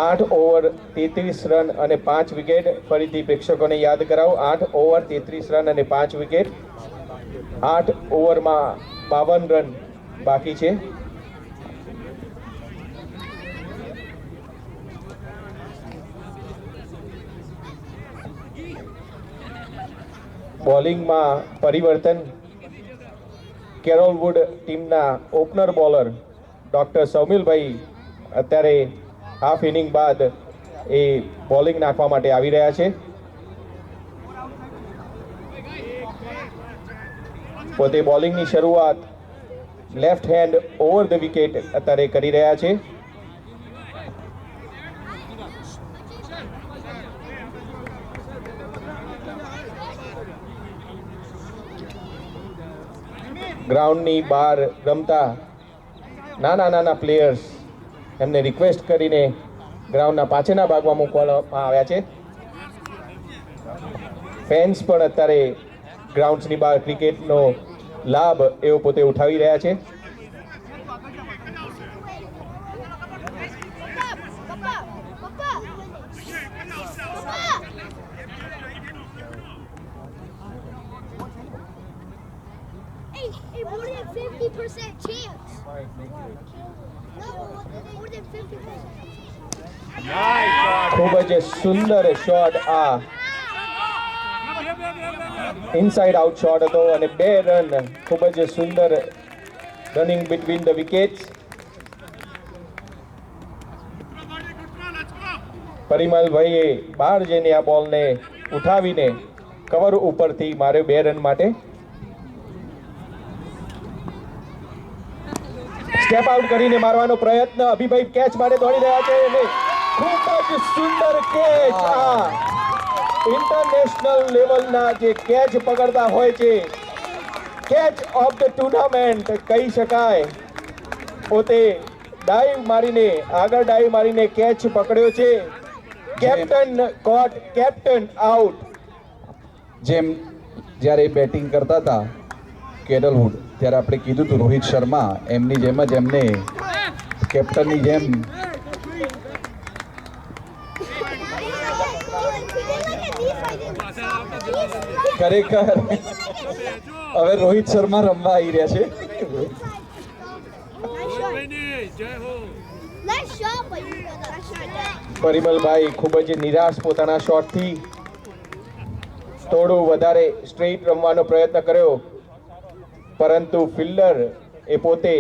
આઠ ઓવર 33 રન અને 5 વિકેટ. ફરીથી પ્રેક્ષકોને યાદ કરાવું, 8 ઓવર 33 રન અને 5 વિકેટ. 8 ઓવરમાં 52 રન બાકી છે. બોલિંગમાં પરિવર્તન. કેરોલ વુડ ટીમના ઓપનર બોલર ડોક્ટર સૌમિલભાઈ અત્યારે હાફ ઇનિંગ બાદ એ બોલિંગ નાખવા માટે આવી રહ્યા છે. પોતે બોલિંગની શરૂઆત left hand over the wicket અત્યારે કરી રહ્યા છે. ગ્રાઉન્ડની બહાર રમતા નાના પ્લેયર્સ એમને રિક્વેસ્ટ કરીને ગ્રાઉન્ડના પાછળના ભાગમાં મૂકવામાં આવ્યા છે. ફેન્સ પણ અત્યારે ગ્રાઉન્ડ્સની બહાર ક્રિકેટનો લાભ એવો પોતે ઉઠાવી રહ્યા છે. Hey, more than 50% chance. No, more than 50%. ખૂબ જ સુંદર શોટ આ ઇનસાઇડ આઉટ શોટ હતો અને 2 રન ખૂબ જ સુંદર રનિંગ બિટવીન ધ વિકેટ્સ. પરિમલભાઈએ બહાર જઈને આ બોલને ઉઠાવીને કવર ઉપરથી માર્યો 2 રન માટે. સ્ટેપ આઉટ કરીને મારવાનો પ્રયત્ન. અભિભાઈ કેચ માટે દોડી રહ્યા છે અને ખૂબ જ સુંદર કેચ. આ ઇન્ટરનેશનલ લેવલના જે કેચ પકડતા હોય છે, કેચ ઓફ ધ ટુર્નામેન્ટ કહી શકાય. પોતે ડાઈવ મારીને ડાઈવ મારીને કેચ પકડ્યો છે. કેપ્ટન કોટ, કેપ્ટન આઉટ. જેમ જ્યારે બેટિંગ કરતા હતા કેરલ વુડ, ત્યારે આપણે કીધું હતું રોહિત શર્મા એમની જેમ જ એમને કેપ્ટનની જેમ ખરેખર હવે રોહિત શર્મા રમવા આવી રહ્યા છે. Nice shot, but you got that shot. Parimalbhai ખૂબ જ નિરાશ પોતાના શોટથી. થોડું વધારે સ્ટ્રેઇટ રમવાનો પ્રયત્ન કર્યો, પરંતુ ફિલ્ડર એ પોતે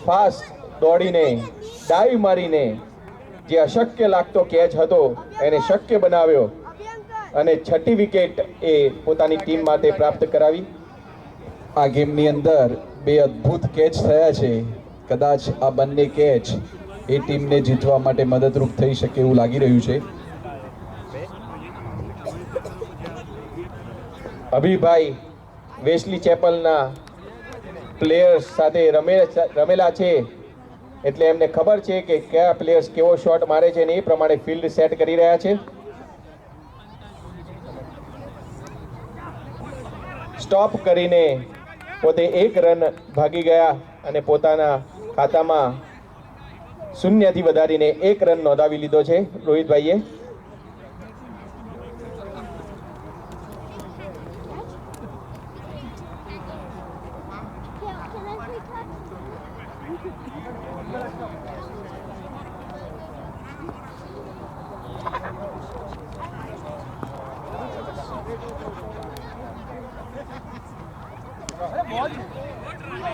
ફાસ્ટ દોડીને ડાઈવ મારીને જે અશક્ય લાગતો કેચ હતો એને શક્ય બનાવ્યો અને 6ઠી વિકેટ એ પોતાની ટીમ માટે પ્રાપ્ત કરાવી. આ ગેમની અંદર 2 અદ્ભુત કેચ થયા છે. કદાચ આ બંને કેચ એ ટીમને જીતવા માટે મદદરૂપ થઈ શકે એવું લાગી રહ્યું છે. અભિભાઈ વેસ્લી ચેપલના પ્લેયર્સ સાથે રમેલા છે, એટલે એમને ખબર છે કે કયા પ્લેયર્સ કેવો શોટ મારે છે અને એ પ્રમાણે ફિલ્ડ સેટ કરી રહ્યા છે. સ્ટોપ કરીને પોતે 1 રન ભાગી ગયા અને પોતાના ખાતામાં 0થી વધારીને 1 રન નોંધાવી લીધો છે રોહિતભાઈએ.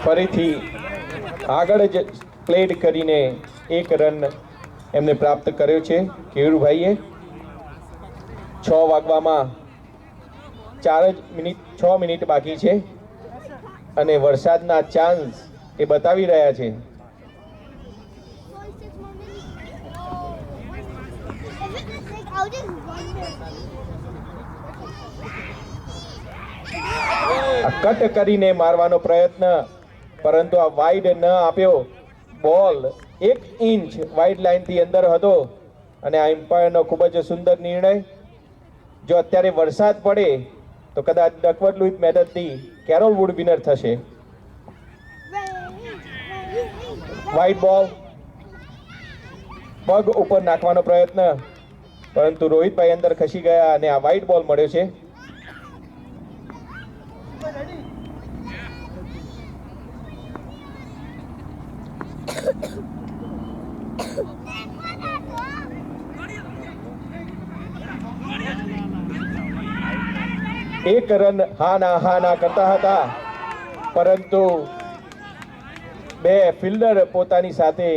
ફરીથી આગળ જ પ્લેડ કરીને 1 રન એમને પ્રાપ્ત કર્યો છે કેયુરભાઈએ. 6 વાગવામાં 6 મિનિટ બાકી છે અને વરસાદના ચાન્સ એ બતાવી રહ્યા છે. કટ કરીને મારવાનો પ્રયત્ન, પરંતુ આ વાઇડ ન આપ્યો. બોલ 1 ઇંચ વાઇડ લાઇનથી અંદર હતો અને આ એમ્પાયરનો ખૂબ જ સુંદર નિર્ણય. જો અત્યારે વરસાદ પડે તો કદાચ ડકવર્થ લુઇસ મેથડથી કેરોલ વુડ વિનર થશે. વાઇડ બોલ, પગ ઉપર નાખવાનો પ્રયત્ન, પરંતુ રોહિતભાઈ અંદર ખસી ગયા અને આ વાઇડ બોલ મળ્યો છે. એક રન હા ના કરતા હતા, પરંતુ 2 ફિલ્ડર પોતાની સાથે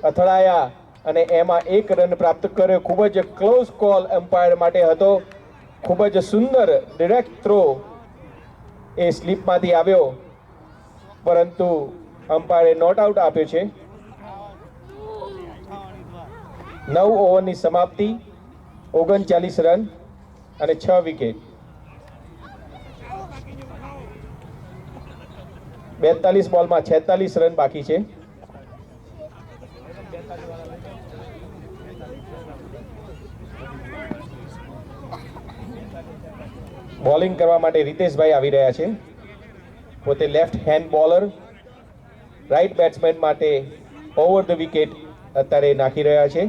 અથડાયા અને એમાં 1 રન પ્રાપ્ત કર્યો. ખૂબ જ ક્લોઝ કોલ એમ્પાયર માટે હતો. ખૂબ જ સુંદર ડિરેક્ટ થ્રો એ સ્લીપમાંથી આવ્યો, પરંતુ અમ્પાયરે નોટ આઉટ આપ્યો છે. 9 ઓવરની સમાપ્તિ, 39 રન અને 6 વિકેટ. 42 બોલમાં 46 રન બાકી છે. બોલિંગ કરવા માટે રીતેશભાઈ આવી રહ્યા છે. પોતે left hand bowler. Right batsman માટે ઓવર ધ વિકેટ અત્યારે નાખી રહ્યા છે.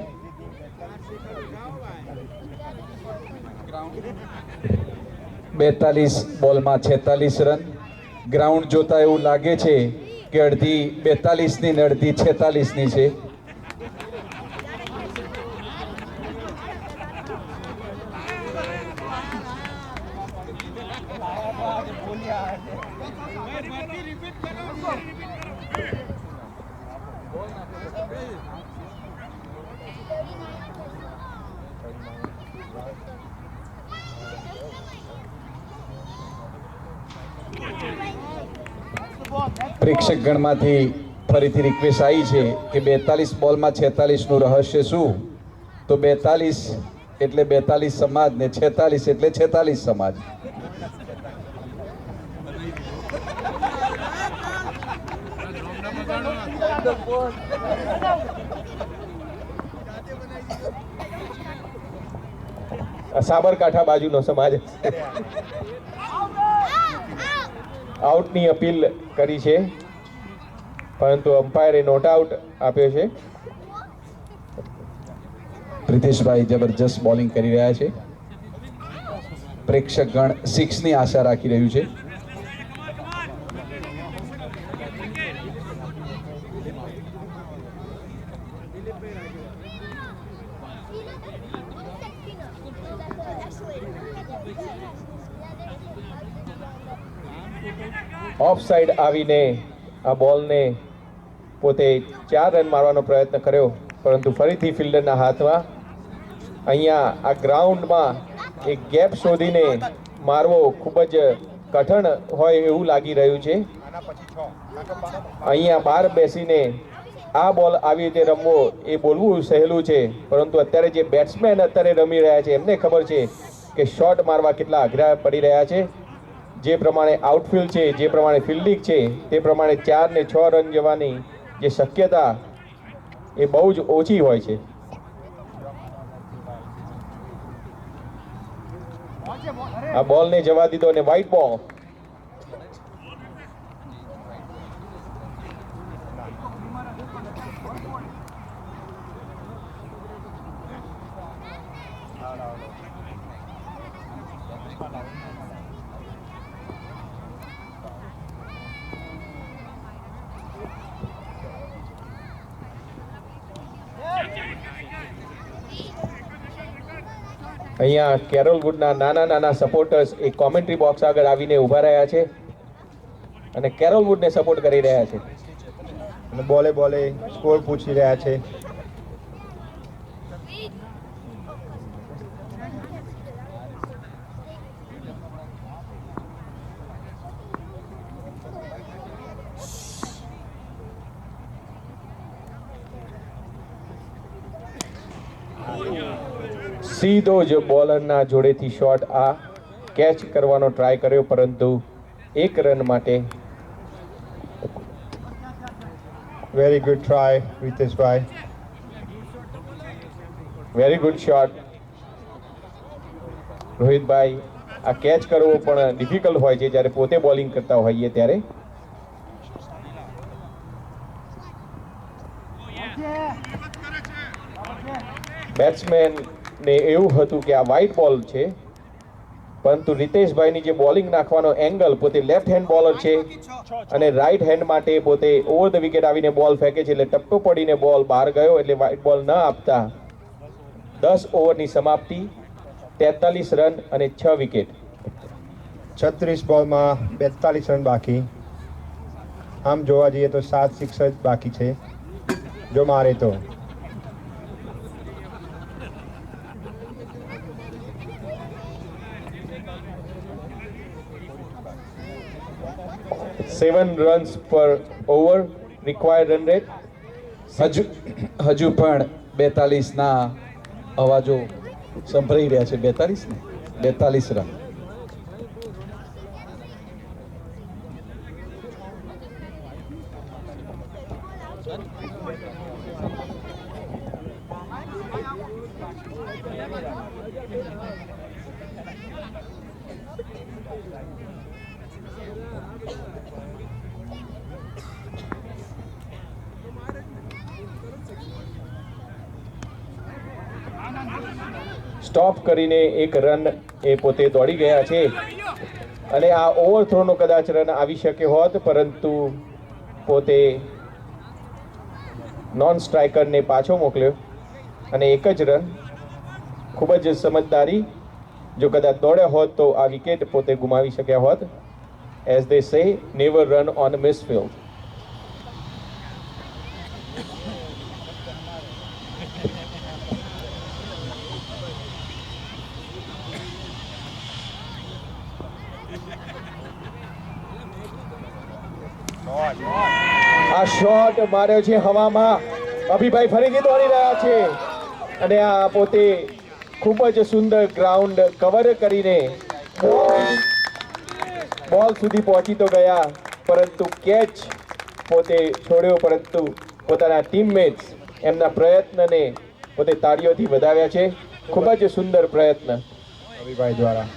બેતાલીસ બોલમાં 46 રન. ગ્રાઉન્ડ જોતા એવું લાગે છે કે અડધી 42ની ને અડધી 46ની છે. પ્રેક્ષક ગણમાંથી ફરીથી રિક્વેસ્ટ આવી છે કે 42 બોલમાં 46નું રહસ્ય શું? તો 42 એટલે 42 સમાજ ને 46 એટલે 46 સમાજ. સાબરકાંઠા બાજુનો સમાજ. આઉટની અપીલ કરી છે, પરંતુ અમ્પાયરે નોટ આઉટ આપ્યો છે. પ્રિતેશભાઈ જબરજસ્ત બોલિંગ કરી રહ્યા છે. પ્રેક્ષક ગણ 6ની આશા રાખી રહ્યું છે. ઓફ સાઈડ આવીને આ બોલને પોતે 4 રન મારવાનો પ્રયત્ન કર્યો, પરંતુ ફરીથી ફિલ્ડરના હાથમાં. અહીંયા આ ગ્રાઉન્ડમાં એક ગેપ શોધીને મારવો ખૂબ જ કઠણ હોય એવું લાગી રહ્યું છે. અહીંયા બહાર બેસીને આ બોલ આવી રીતે રમવો એ બોલવું સહેલું છે, પરંતુ અત્યારે જે બેટ્સમેન અત્યારે રમી રહ્યા છે એમને ખબર છે કે શોટ મારવા કેટલા અઘરા પડી રહ્યા છે. જે પ્રમાણે આઉટફિલ્ડ છે, જે પ્રમાણે ફિલ્ડિંગ છે, તે પ્રમાણે 4 ને 6 રન જવાની જે શક્યતા એ બહુ જ ઓછી હોય છે. આ બોલને જવા દીધો અને વ્હાઇટ બોલ. અહીંયા કેરોલ વુડના નાના સપોર્ટર્સ એક કોમેન્ટ્રી બોક્સ આગળ આવીને ઊભા રહ્યા છે. અને કેરોલ વુડને સપોર્ટ કરી રહ્યા છે. અને બોલે સ્કોર પૂછી રહ્યા છે. સીધો જ બોલરના જોડેથી શોટ આ કેચ કરવાનો ટ્રાય કર્યો, પરંતુ 1 રન માટે. Very good try Riteshbhai. Very good shot રોહિતભાઈ. આ કેચ કરવો પણ ડિફિકલ્ટ હોય છે જ્યારે પોતે બોલિંગ કરતા હોઈએ ત્યારે. બેટ્સમેનને એવું હતું કે આ વ્હાઇટ બોલ છે, પરંતુ રીતેશભાઈની જે બોલિંગ નાખવાનો એંગલ, પોતે લેફ્ટ હેન્ડ બોલર છે અને રાઈટ હેન્ડ માટે પોતે ઓવર ધ વિકેટ આવીને બોલ ફેંકે છે, એટલે ટપ્પો પડીને બોલ બહાર ગયો, એટલે વ્હાઇટ બોલ ન આપતા 10 ઓવરની સમાપ્તિ, 43 રન અને 6 વિકેટ. 36 બોલમાં 42 રન બાકી. આમ જોવા જઈએ તો 7 સિક્સ જ બાકી છે જો મારે તો. સેવન રન્સ પર ઓવર રિક્વાયર્ડ રન રેટ. હજુ પણ 42ના અવાજો સંભળાઈ રહ્યા છે. 42 રન. સ્ટોપ કરીને 1 રન એ પોતે દોડી ગયા છે અને આ ઓવરથ્રોનો કદાચ રન આવી શકે હોત, પરંતુ પોતે નોન સ્ટ્રાઇકરને પાછો મોકલ્યો અને 1 જ રન. ખૂબ જ સમજદારી. જો કદાચ દોડ્યા હોત તો આ વિકેટ પોતે ગુમાવી શક્યા હોત. એઝ દે સે, નેવર રન ઓન મિસફિલ્ડ. આ શોટ માર્યો છે હવામાં. અભિભાઈ ફરીથી દોડી રહ્યા છે અને આ પોતે ખૂબ જ સુંદર ગ્રાઉન્ડ કવર કરીને બોલ સુધી પહોંચી તો ગયા, પરંતુ કેચ પોતે છોડ્યો, પરંતુ પોતાના ટીમમેટ્સ એમના પ્રયત્નને પોતે તાળીઓથી વધાવ્યા છે. ખૂબ જ સુંદર પ્રયત્ન રવિભાઈ દ્વારા.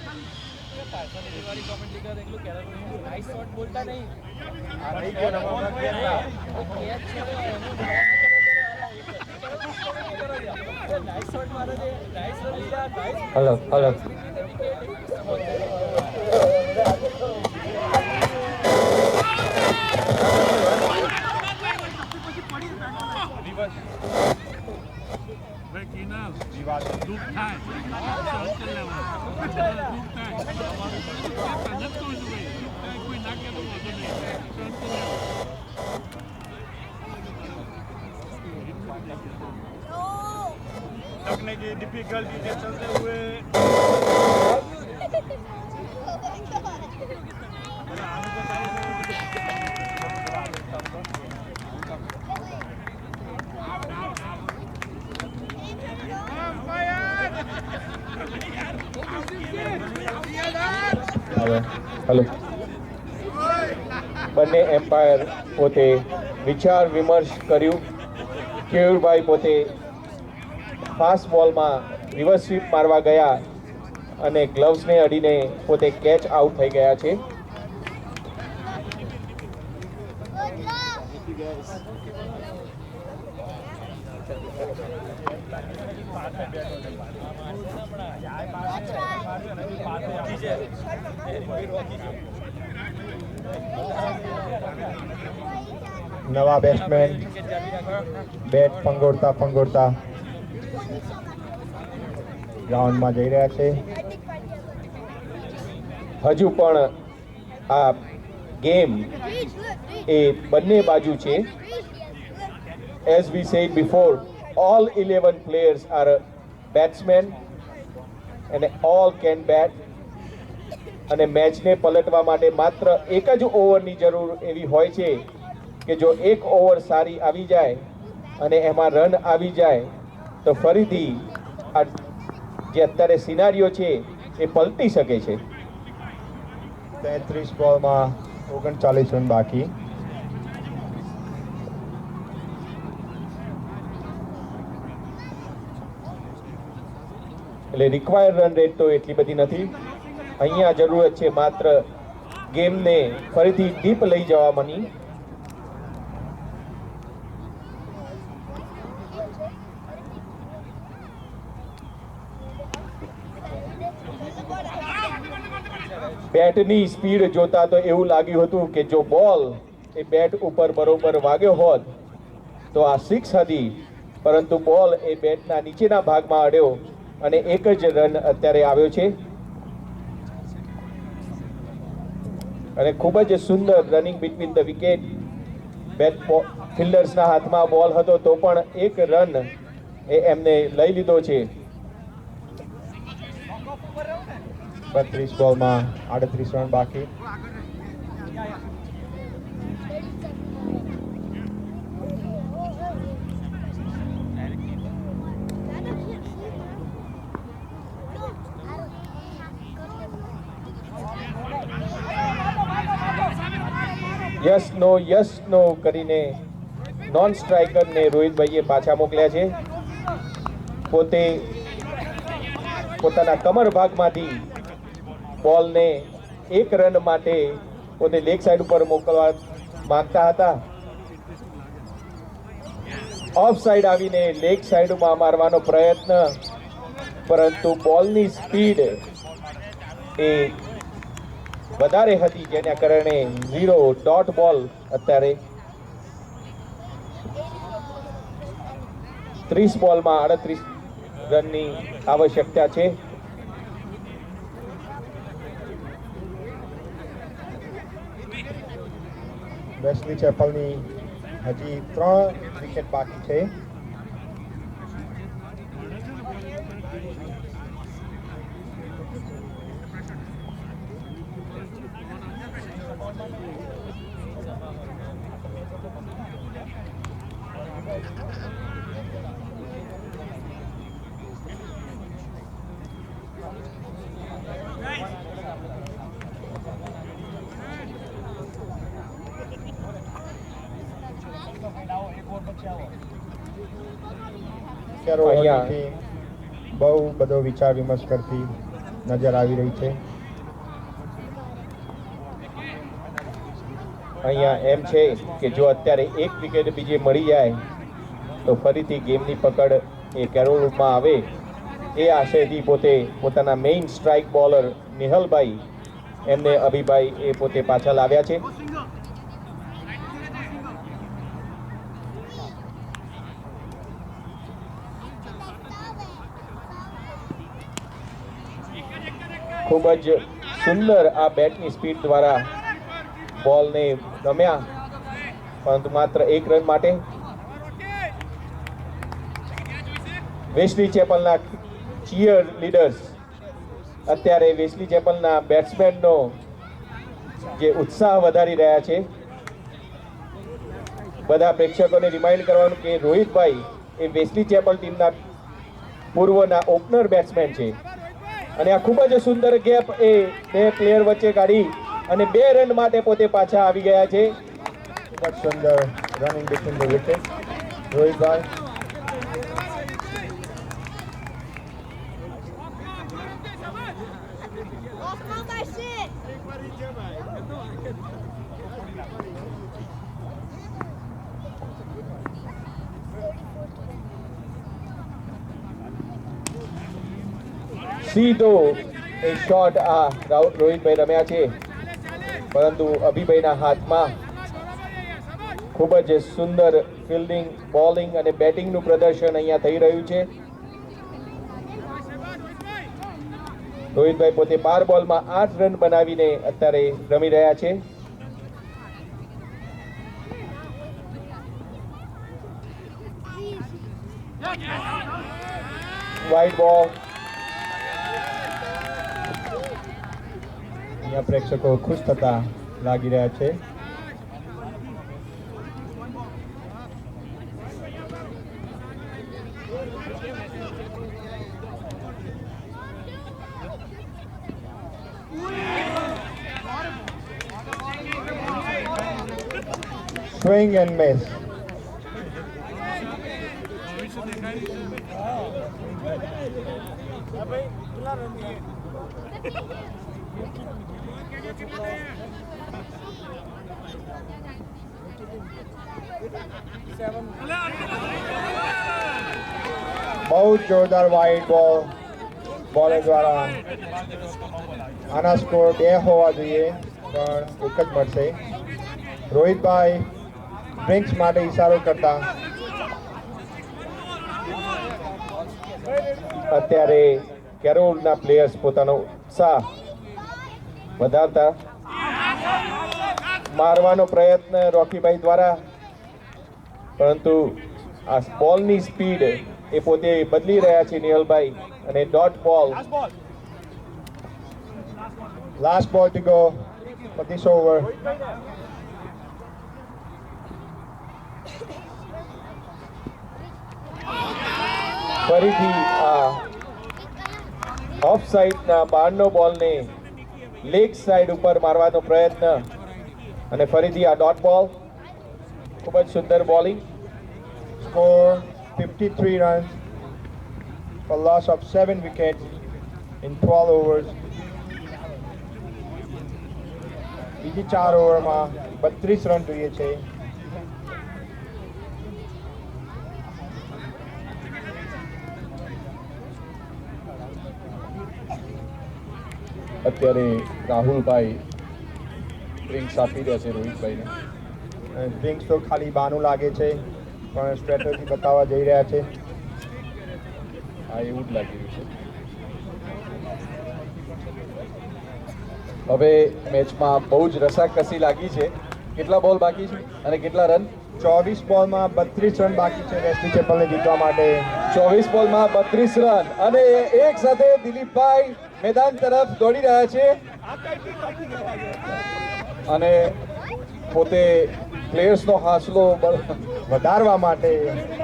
હલો तकनीकी डिफिकल्टी के चलते हुए હલો. બંને એમ્પાયર પોતે વિચાર વિમર્શ કર્યું. કેયુરભાઈ પોતે ફાસ્ટ બોલમાં રિવર્સ સ્વીપ મારવા ગયા અને ગ્લવ્સને અડીને પોતે કેચ આઉટ થઈ ગયા છે. નવા બેટ્સમેન બેટ ફંગોળતા ગ્રાઉન્ડમાં જઈ રહ્યા છે. હજુ પણ આ ગેમ એ બંને બાજુ છે. As we said before, all 11 players are batsmen અને ઓલ કેન બેટ. અને મેચને પલટવા માટે માત્ર એક જ ઓવરની જરૂર એવી હોય છે કે જો એક ઓવર સારી આવી જાય અને એમાં રન આવી જાય તો ફરીથી આ જે અત્યારે સિનારીઓ છે એ પલટી શકે છે. 33 બોલમાં 39 રન બાકી. એટલે રિક્વાયર્ડ રન રેટ તો એટલી બધી નથી. અહીંયા જરૂરત છે માત્ર ગેમને ફરીથી ડીપ લઈ જવાની. બેટની સ્પીડ જોતા તો એવું લાગ્યું હતું કે જો બોલ એ બેટ ઉપર બરોબર વાગ્યો હોત તો આ 6 હતી, પરંતુ બોલ એ બેટના નીચેના ભાગમાં અડ્યો અને એક જ રન અત્યારે આવ્યો છે. અને ખૂબ જ સુંદર રનિંગ બિટવીન ધ વિકેટ. બેટ ફિલ્ડર્સના હાથમાં બોલ હતો તો પણ એક રન એ એમને લઈ લીધો છે. 32 બોલમાં 38 રન બાકી. યસ નો કરીને નોન સ્ટ્રાઇકરને રોહિતભાઈએ પાછા મોકલ્યા છે. પોતે પોતાના કમર ભાગમાંથી બોલને એક રન માટે પોતે લેગ સાઈડ ઉપર મોકલવા માંગતા હતા. ઓફ સાઈડ આવીને લેગ સાઈડમાં મારવાનો પ્રયત્ન, પરંતુ બોલની સ્પીડ એ વધારે હતી જેના કારણે 0 ડોટ બોલ. અત્યારે 30 બોલમાં 38 રનની આવશ્યકતા છે. વેસ્લી ચેપલની હજી 3 વિકેટ બાકી છે. બહુ બધો વિચાર વિમર્શ કરતી નજર આવી રહી છે. અહીંયા એમ છે કે જો અત્યારે એક વિકેટ બીજે મળી જાય તો ફરીથી ગેમની પકડ એ કેરોલમાં આવે એ આશયથી પોતે પોતાના મેઇન સ્ટ્રાઇક બોલર નિહલભાઈ એમને અભિભાઈ એ પોતે પાછા લાવ્યા છે. ખૂબ જ સુંદર આ બેટની સ્પીડ દ્વારા બોલને રમ્યા, પરંતુ માત્ર એક રન માટે. વેસ્લી ચેપલના ચીયર લીડર્સ અત્યારે વેસ્લી ચેપલના બેટ્સમેનનો જે ઉત્સાહ વધારી રહ્યા છે. બધા પ્રેક્ષકોને રિમાઇન્ડ કરવાનું કે રોહિતભાઈ એ વેસ્લી ચેપલ ટીમના પૂર્વના ઓપનર બેટ્સમેન છે અને આ ખૂબ જ સુંદર ગેપ એ બે પ્લેયર વચ્ચે કાઢી અને 2 રન માટે પોતે પાછા આવી ગયા છે. ખૂબ જ સુંદર રનિંગ બિટવીન ધ વિકેટ. રોહિતભાઈ સીધો એ શોટ આ રોહિતભાઈ રમ્યા છે, પરંતુ અભિભાઈના હાથમાં ખૂબ જ સુંદર ફિલ્ડિંગ, બોલિંગ અને બેટિંગનું પ્રદર્શન અહીંયા થઈ રહ્યું છે. રોહિતભાઈ પોતે 12 બોલમાં 8 રન બનાવીને અત્યારે રમી રહ્યા છે. વાઇડ બોલ. અહીંયા પ્રેક્ષકો ખુશ થતા લાગી રહ્યા છે. Swing and miss. બહુ જોરદાર વાઇડ બોલ બોલર દ્વારા. આના સ્કોર 2 હોવા જોઈએ પણ 1 જ મળશે. રોહિતભાઈ ડ્રિંક્સ માટે ઈશારો કરતા અત્યારે કેરોલના પ્લેયર્સ પોતાનો ઉત્સાહ વધારતા મારવાનો પ્રયત્ન રોકીભાઈ દ્વારા, પરંતુ આ બોલની સ્પીડ એ પોતે બદલી રહ્યા છે નિહલભાઈ, અને ડોટ બોલ. લાસ્ટ બોલ to go for this over. ફરીથી આ ઓફ સાઈડના બહારનો બોલને લેગ સાઈડ ઉપર મારવાનો પ્રયત્ન, અને ફરીથી આ ડોટ બોલ. ખૂબ જ સુંદર bowling. Score 53 runs for loss of 7 wickets in 12 overs. બીજી 4 ઓવરમાં 32 રન જોઈએ છે. અત્યારે રાહુલભાઈ ડ્રિંક્સ આપી રહ્યા છે રોહિતભાઈને. ડ્રિંક્સ તો ખાલી બાનું લાગે છે પણ સ્ટ્રેટેજી બતાવવા જઈ રહ્યા છે. હા, એવું જ લાગી રહ્યું છે. હવે મેચમાં બહુ જ રસાકસી લાગી છે. કેટલા બોલ બાકી છે અને કેટલા રન? 24 બોલમાં 32 રન બાકી છે વેસ્લી ચેપલને જીતવા માટે. 24 બોલમાં 32 રન, અને એક સાથે દિલીપભાઈ મેદાન તરફ દોડી રહ્યા છે અને પોતે પ્લેયર્સનો હાંસલો વધારવા માટે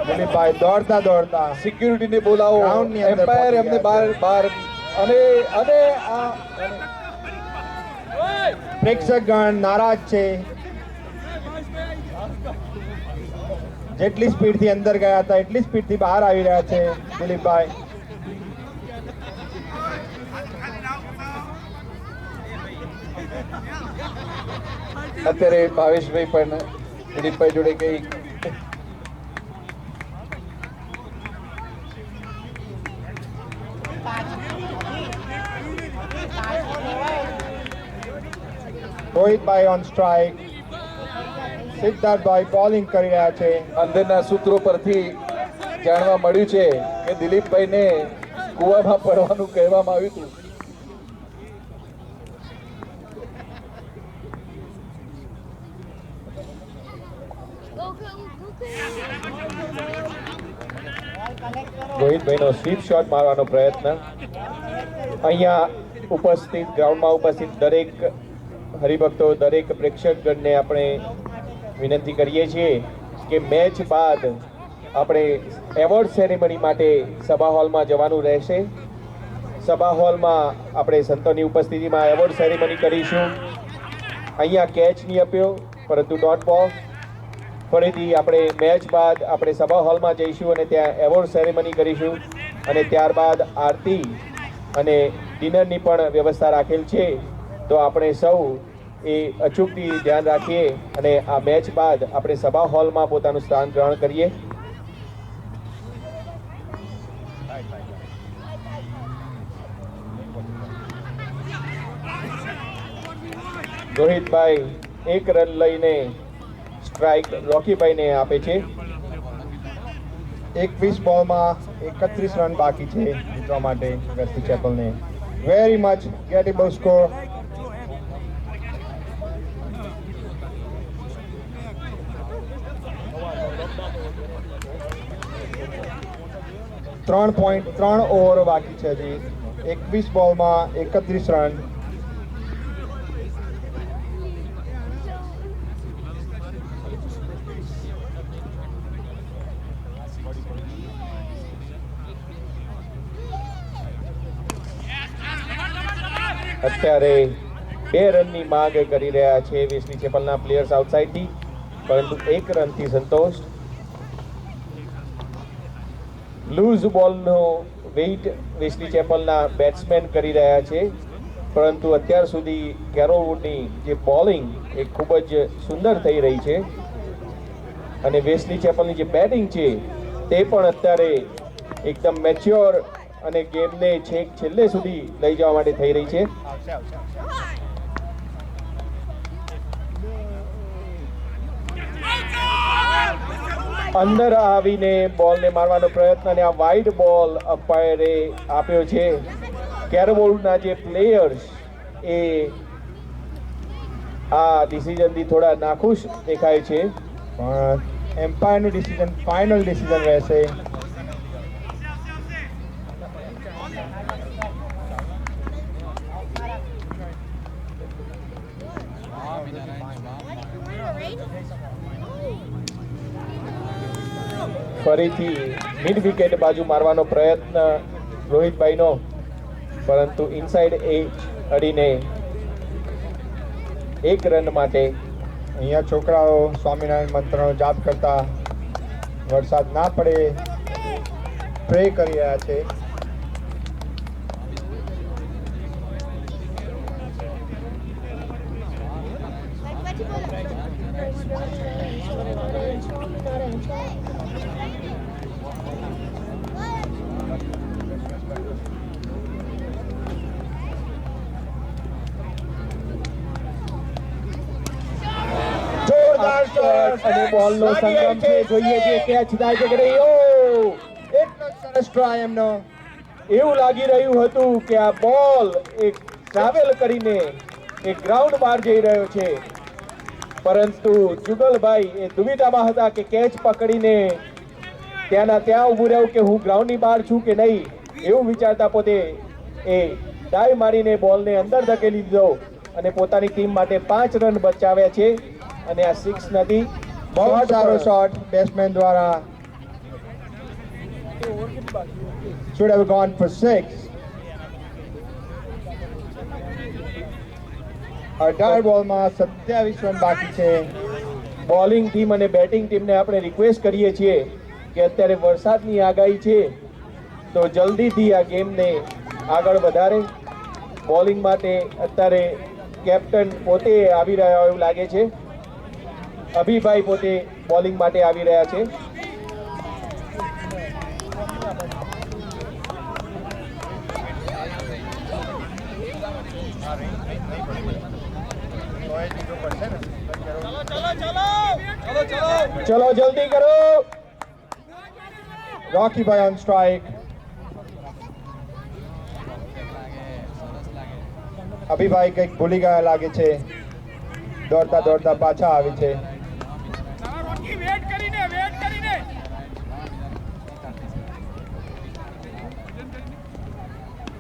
દિલીપભાઈ દોડતા દોડતા સિક્યુરિટીને બોલાવો, ગ્રાઉન્ડની અંદર એમ્પાયર પહોંચી એમને ગયા બહાર અને અને આ પ્રેક્ષકગણ નારાજ છે. જેટલી સ્પીડથી અંદર ગયા હતા એટલી સ્પીડથી બહાર આવી રહ્યા છે દિલીપભાઈ. અત્યારે ભાવેશભાઈ પણ દિલીપભાઈ જોડે કઈ રોહિતભાઈ ઓન સ્ટ્રાઇક. સિદ્ધાર્થભાઈ બોલિંગ કરી રહ્યા છે. અંદરના સૂત્રો પરથી જાણવા મળ્યું છે કે દિલીપભાઈને કૂવામાં પડવાનું કહેવામાં આવ્યું હતું. રોહિતભાઈનો સ્વીપ શોટ મારવાનો પ્રયત્ન. અહીંયા ઉપસ્થિત ગ્રાઉન્ડમાં ઉપસ્થિત દરેક હરિભક્તો, દરેક પ્રેક્ષકગણને આપણે વિનંતી કરીએ છીએ કે મેચ બાદ આપણે એવોર્ડ સેરેમની માટે સભા હોલમાં જવાનું રહેશે. સભા હોલમાં આપણે સંતોની ઉપસ્થિતિમાં એવોર્ડ સેરેમની કરીશું. અહીંયા કેચ નહીં આપ્યો પરંતુ ડોટ બોલ. ફરીથી આપણે મેચ બાદ આપણે સભા હોલમાં જઈશું અને ત્યાં એવોર્ડ સેરેમની કરીશું, અને ત્યારબાદ આરતી અને ડિનરની પણ વ્યવસ્થા રાખેલ છે. તો આપણે સૌ એ અચૂકથી ધ્યાન રાખીએ અને આ મેચ બાદ આપણે સભા હોલમાં પોતાનું સ્થાન ગ્રહણ કરીએ. રોહિતભાઈ 1 રન લઈને સ્ટ્રાઇક રોકીભાઈને આપે છે. 21 બોલમાં 31 રન બાકી છે જીતવા માટે વેસ્લી ચેપલને. Very much gettable score. 3.3 ઓવરો બાકી છે હજી. 21 બોલમાં 31 રન. અત્યારે 2 રનની માંગ કરી રહ્યા છે વેસ્લી ચેપલના પ્લેયર્સ આઉટસાઇડથી, પરંતુ 1 રનથી સંતોષ. લૂઝ બોલનો વેઇટ વેસ્લી ચેપલના બેટ્સમેન કરી રહ્યા છે, પરંતુ અત્યાર સુધી કેરોલ વુડની જે બોલિંગ એ ખૂબ જ સુંદર થઈ રહી છે અને વેસ્લી ચેપલની જે બેટિંગ છે તે પણ અત્યારે એકદમ મેચ્યોર અને ગેમને છેક છેલ્લે સુધી લઈ જવા માટે થઈ રહી છે. અંદર આવીને બોલને મારવાનો પ્રયત્ન અને આ વાઇડ બોલ અમ્પાયરે આપ્યો છે. કેરવોલ્ડના જે પ્લેયર્સ એ આ ડિસિઝનથી થોડા નાખુશ દેખાય છે, પણ એમ્પાયરનું ડિસિઝન ફાઇનલ ડિસિઝન રહેશે. ફરીથી મિડ વિકેટ બાજુ મારવાનો પ્રયત્ન રોહિતભાઈનો, પરંતુ ઇનસાઇડ એજ અડીને 1 રન માટે. અહીંયા છોકરાઓ સ્વામિનારાયણ મંત્રનો જાપ કરતા વરસાદ ના પડે પ્રે કરી રહ્યા છે. જોરદાર શોટ અને બોલનો સંગમ છે. જોઈએ જે કેચ થાય છે કે નહીં. ઓ, એટલો સરસ ટ્રાય એમનો. એવું લાગી રહ્યું હતું કે આ બોલ એક ટ્રાવેલ કરીને એક ગ્રાઉન્ડ બહાર જઈ રહ્યો છે, પરંતુ જુગલભાઈ એ દુવિધામાં હતા કે કેચ પકડીને ત્યાંના ત્યાં ઊભું રહ્યું કે હું ગ્રાઉન્ડની બહાર છું કે નહીં. એવું વિચારતા પોતે એ ડાઈ મારીને બોલને અંદર ધકેલી દીધો અને પોતાની ટીમ માટે 5 રન બચાવ્યા છે. અને આ 6 નથી, બહુ સારો શોટ બેટ્સમેન દ્વારા. should have gone for 6. 18 બોલમાં 27 રન બાકી છે. બોલિંગ ટીમ અને બેટિંગ ટીમને આપણે રિક્વેસ્ટ કરીએ છીએ કે અત્યારે વરસાદની આગાહી છે તો જલ્દીથી આ ગેમને આગળ વધારે. બોલિંગ માટે અત્યારે કેપ્ટન પોતે આવી રહ્યા હોય એવું લાગે છે. અભિભાઈ પોતે બોલિંગ માટે આવી રહ્યા છે. ચલો જલ્દી કરો. રોકીભાઈ ઓન સ્ટ્રાઇક. અભિભાઈ કંઈક ભૂલી ગયા લાગે છે. દોડતા દોડતા પાછા આવી છે.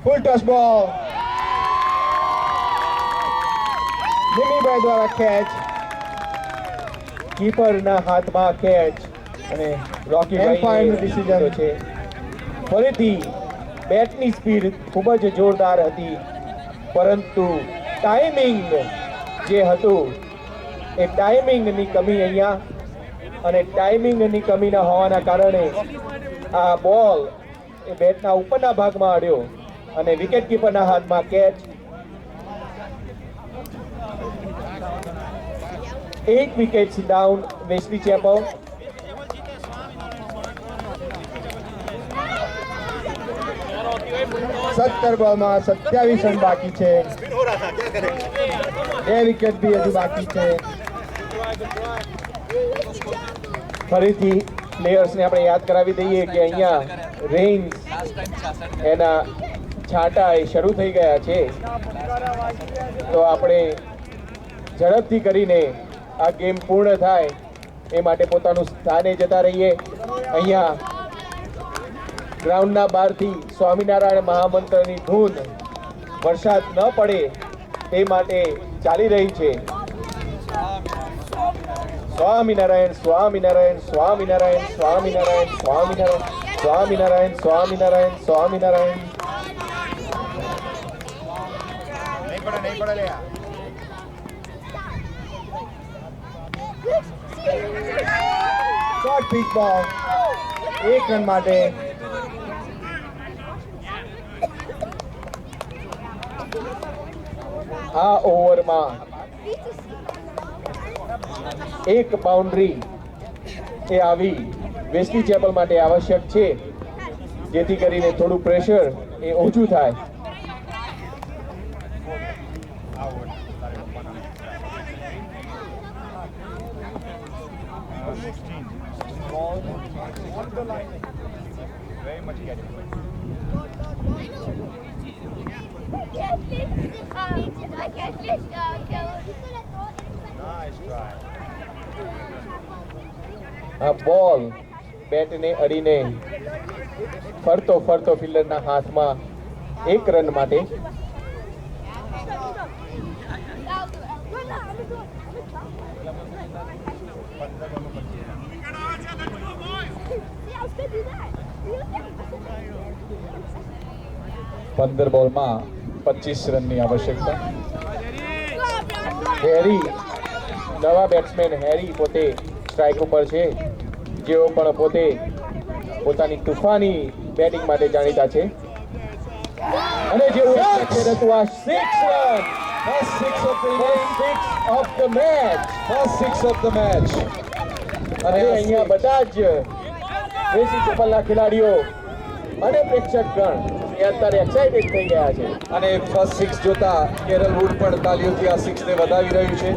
ફૂલ ટચ બોલ. નિમીભાઈ દ્વારા કેચ. કીપરના હાથમાં કેચ અને રોકીભાઈ ડિસિઝન છે. ફરીથી બેટની સ્પીડ ખૂબ જ જોરદાર હતી, પરંતુ ટાઈમિંગ જે હતું એ ટાઈમિંગની કમી અહીંયા, અને ટાઈમિંગની કમીના હોવાના કારણે આ બોલ એ બેટના ઉપરના ભાગમાં અડ્યો અને વિકેટ કીપરના હાથમાં કેચ. 8 wickets down વેસ્લી ચેપલ. સત્તર બોલમાં 27 રન બાકી છે. 2 વિકેટ બી હજુ બાકી છે. ફરીથી પ્લેયર્સને આપણે યાદ કરાવી દઈએ કે અહીંયા રેન્જ એના છાંટા એ શરૂ થઈ ગયા છે, તો આપણે ઝડપથી કરીને આ ગેમ પૂર્ણ થાય એ માટે પોતાનું સ્થાને જતા રહીએ. અહીંયા ગ્રાઉન્ડના બહારથી સ્વામિનારાયણ મહામંત્રની ધૂન વરસાદ ન પડે તે માટે ચાલી રહી છે. સ્વામિનારાયણ સ્વામિનારાયણ સ્વામિનારાયણ સ્વામિનારાયણ સ્વામિનારાયણ સ્વામિનારાયણ સ્વામિનારાયણ સ્વામિનારાયણ. નહીં પડે લે. શોર્ટ પિચ બોલ 1 રન માટે. આ ઓવરમાં એક બાઉન્ડ્રી એ આવી વેસ્લી ચેપલ માટે આવશ્યક છે, જેથી કરીને થોડું પ્રેશર એ ઓછું થાય. આ બોલ બેટને અડીને ફરતો ફરતો ફિલ્ડરના હાથમાં 1 રન માટે. પંદર બોલમાં 25 રનની આવશ્યકતા. હેરી, નવા બેટ્સમેન હેરી પોતે સ્ટ્રાઇક ઉપર છે, જેઓ પણ પોતે પોતાની તુફાની બેટિંગ માટે જાણીતા છે. અને જેવું હતું આ 6 run, First six of the first six of the match. first six of the match. અને અહીંયા બધા જ વેસ્લી ચેપલના ખેલાડીઓ અને પ્રેક્ષકગણ એ અત્યારે એક્સાઇટેડ થઈ ગયા છે. અને ફર્સ્ટ સિક્સ જોતા કેરલ વુડ પણ તાલીઓથી આ સિક્સને વધાવી રહ્યું છે.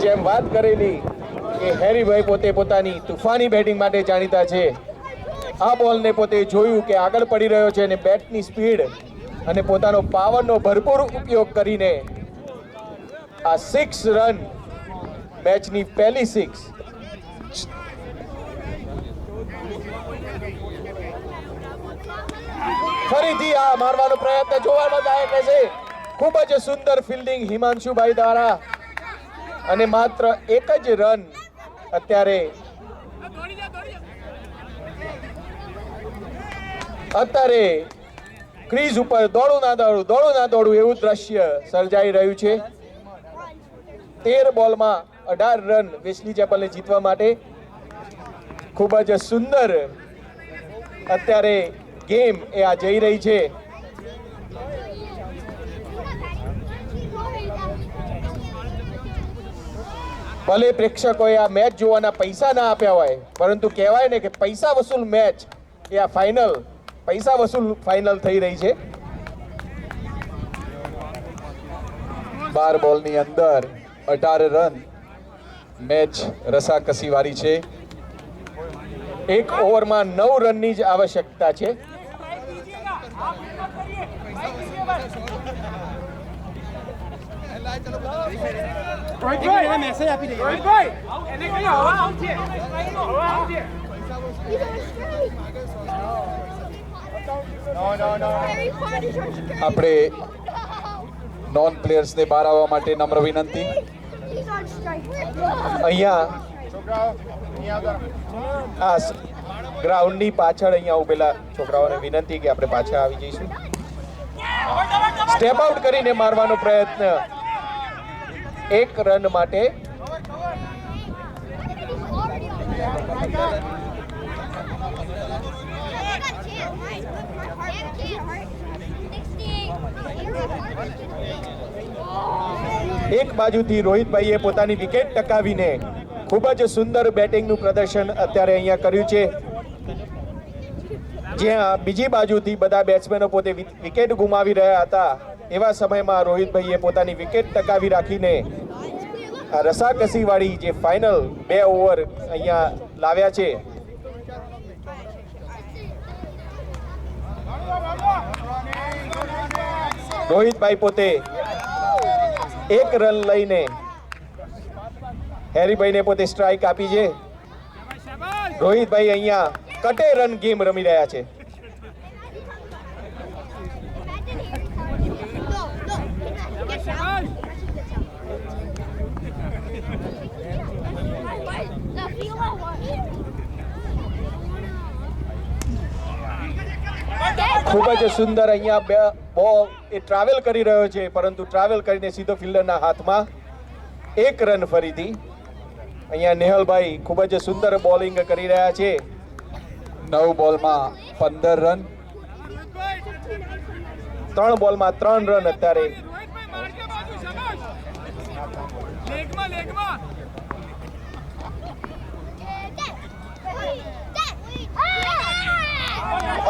જેમ વાત કરેલી કે હેરીભાઈ પોતે પોતાની તુફાની બેટિંગ માટે જાણીતા છે. આ બોલને પોતે જોયું કે આગળ પડી રહ્યો છે અને બેટની સ્પીડ અને પોતાનો પાવરનો ભરપૂર ઉપયોગ કરીને આ 6 રન, મેચની પહેલી 6. ફરીથી આ મારવાનો પ્રયત્ન જોવામાં લાયક રહેશે. ખૂબ જ સુંદર ફિલ્ડિંગ હિમાંશુભાઈ દ્વારા અને માત્ર 1 જ રન અત્યારે ક્રીઝ ઉપર દોડું ના દોડું એવું દ્રશ્ય સર્જાઈ રહ્યું છે. 13 બોલમાં 18 રન વેસ્લી ચેપલને જીતવા માટે ખૂબ જ સુંદર અત્યારે ગેમ એ આ જઈ રહી છે. ભલે પ્રેક્ષકોએ આ મેચ જોવાના પૈસા ના આપ્યા હોય, પરંતુ કહેવાય ને કે પૈસા વસૂલ મેચ એ આ ફાઇનલ, પૈસા વસૂલ ફાઇનલ થઈ રહી છે. 12 બોલની અંદર 18 રન, મેચ રસાકસી વાળી છે. 1 ઓવરમાં 9 રનની જ આવશ્યકતા છે. આપણે નોન પ્લેયર્સને બહાર આવવા માટે નમ્ર વિનંતી. અહીંયા આ ગ્રાઉન્ડની પાછળ અહીંયા ઉભેલા છોકરાઓને વિનંતી કે આપણે પાછા આવી જઈશું. સ્ટેપ આઉટ કરીને મારવાનો પ્રયત્ન 1 રન માટે. એક બાજુથી રોહિતભાઈએ પોતાની વિકેટ ટકાવીને ખૂબ જ સુંદર બેટિંગનું પ્રદર્શન અત્યારે અહીંયા કર્યું છે, જ્યાં બીજી બાજુથી બધા બેટ્સમેનો પોતે વિકેટ ગુમાવી રહ્યા હતા. એવા સમયમાં રોહિતભાઈએ પોતાની વિકેટ ટકાવી રાખીને આ રસાકસી વાળી જે ફાઇનલ 2 ઓવર અહીંયા લાવ્યા છે. રોહિતભાઈ પોતે 1 રન લઈને હેરીભાઈને પોતે સ્ટ્રાઇક આપી છે. રોહિતભાઈ અહીંયા કટે રન ગેમ રમી રહ્યા છે. ખૂબ જ સુંદર અહીંયા બોલ એ ટ્રાવેલ કરી રહ્યો છે, પરંતુ ટ્રાવેલ કરીને સીધો ફિલ્ડરના હાથમાં. 1 રન ફરીથી. અહીંયા નેહલભાઈ ખૂબ જ સુંદર બોલિંગ કરી રહ્યા છે. 9 બોલમાં 15 રન. 3 બોલમાં 3 રન અત્યારે.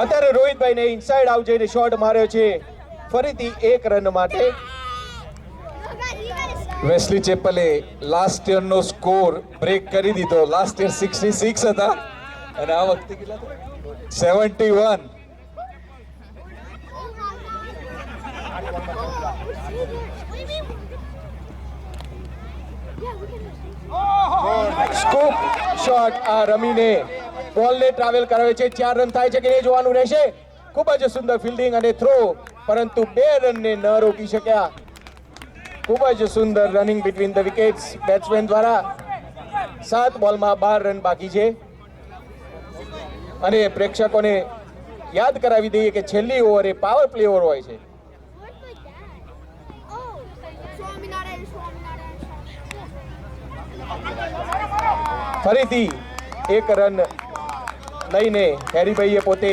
અત્યારે રોહિતભાઈને ઇનસાઇડ આઉટ જઈને શોટ માર્યો છે ફરીથી 1 રન માટે. વેસ્લી ચેપલે લાસ્ટ યરનો સ્કોર બ્રેક કરી દીધો. લાસ્ટ યર 66 હતા અને આ વખતે કેટલા હતા? 71. સ્કૂપ શોટ આ રમીને બોલને ટ્રાવેલ કરાવે છે. 4 રન થાય છે કે નહીં જોવાનું રહેશે. ખૂબ જ સુંદર ફિલ્ડિંગ અને થ્રો, પરંતુ 2 રનને ન રોકી શક્યા. ખૂબ જ સુંદર running between the wickets batsman દ્વારા. 7 બોલમાં 12 રન બાકી છે. અને પ્રેક્ષકોને યાદ કરાવી દઈએ કે છેલ્લી ઓવર એ પાવર પ્લે ઓવર હોય છે. ફરીથી 1 રન લઈને હેરીભાઈએ પોતે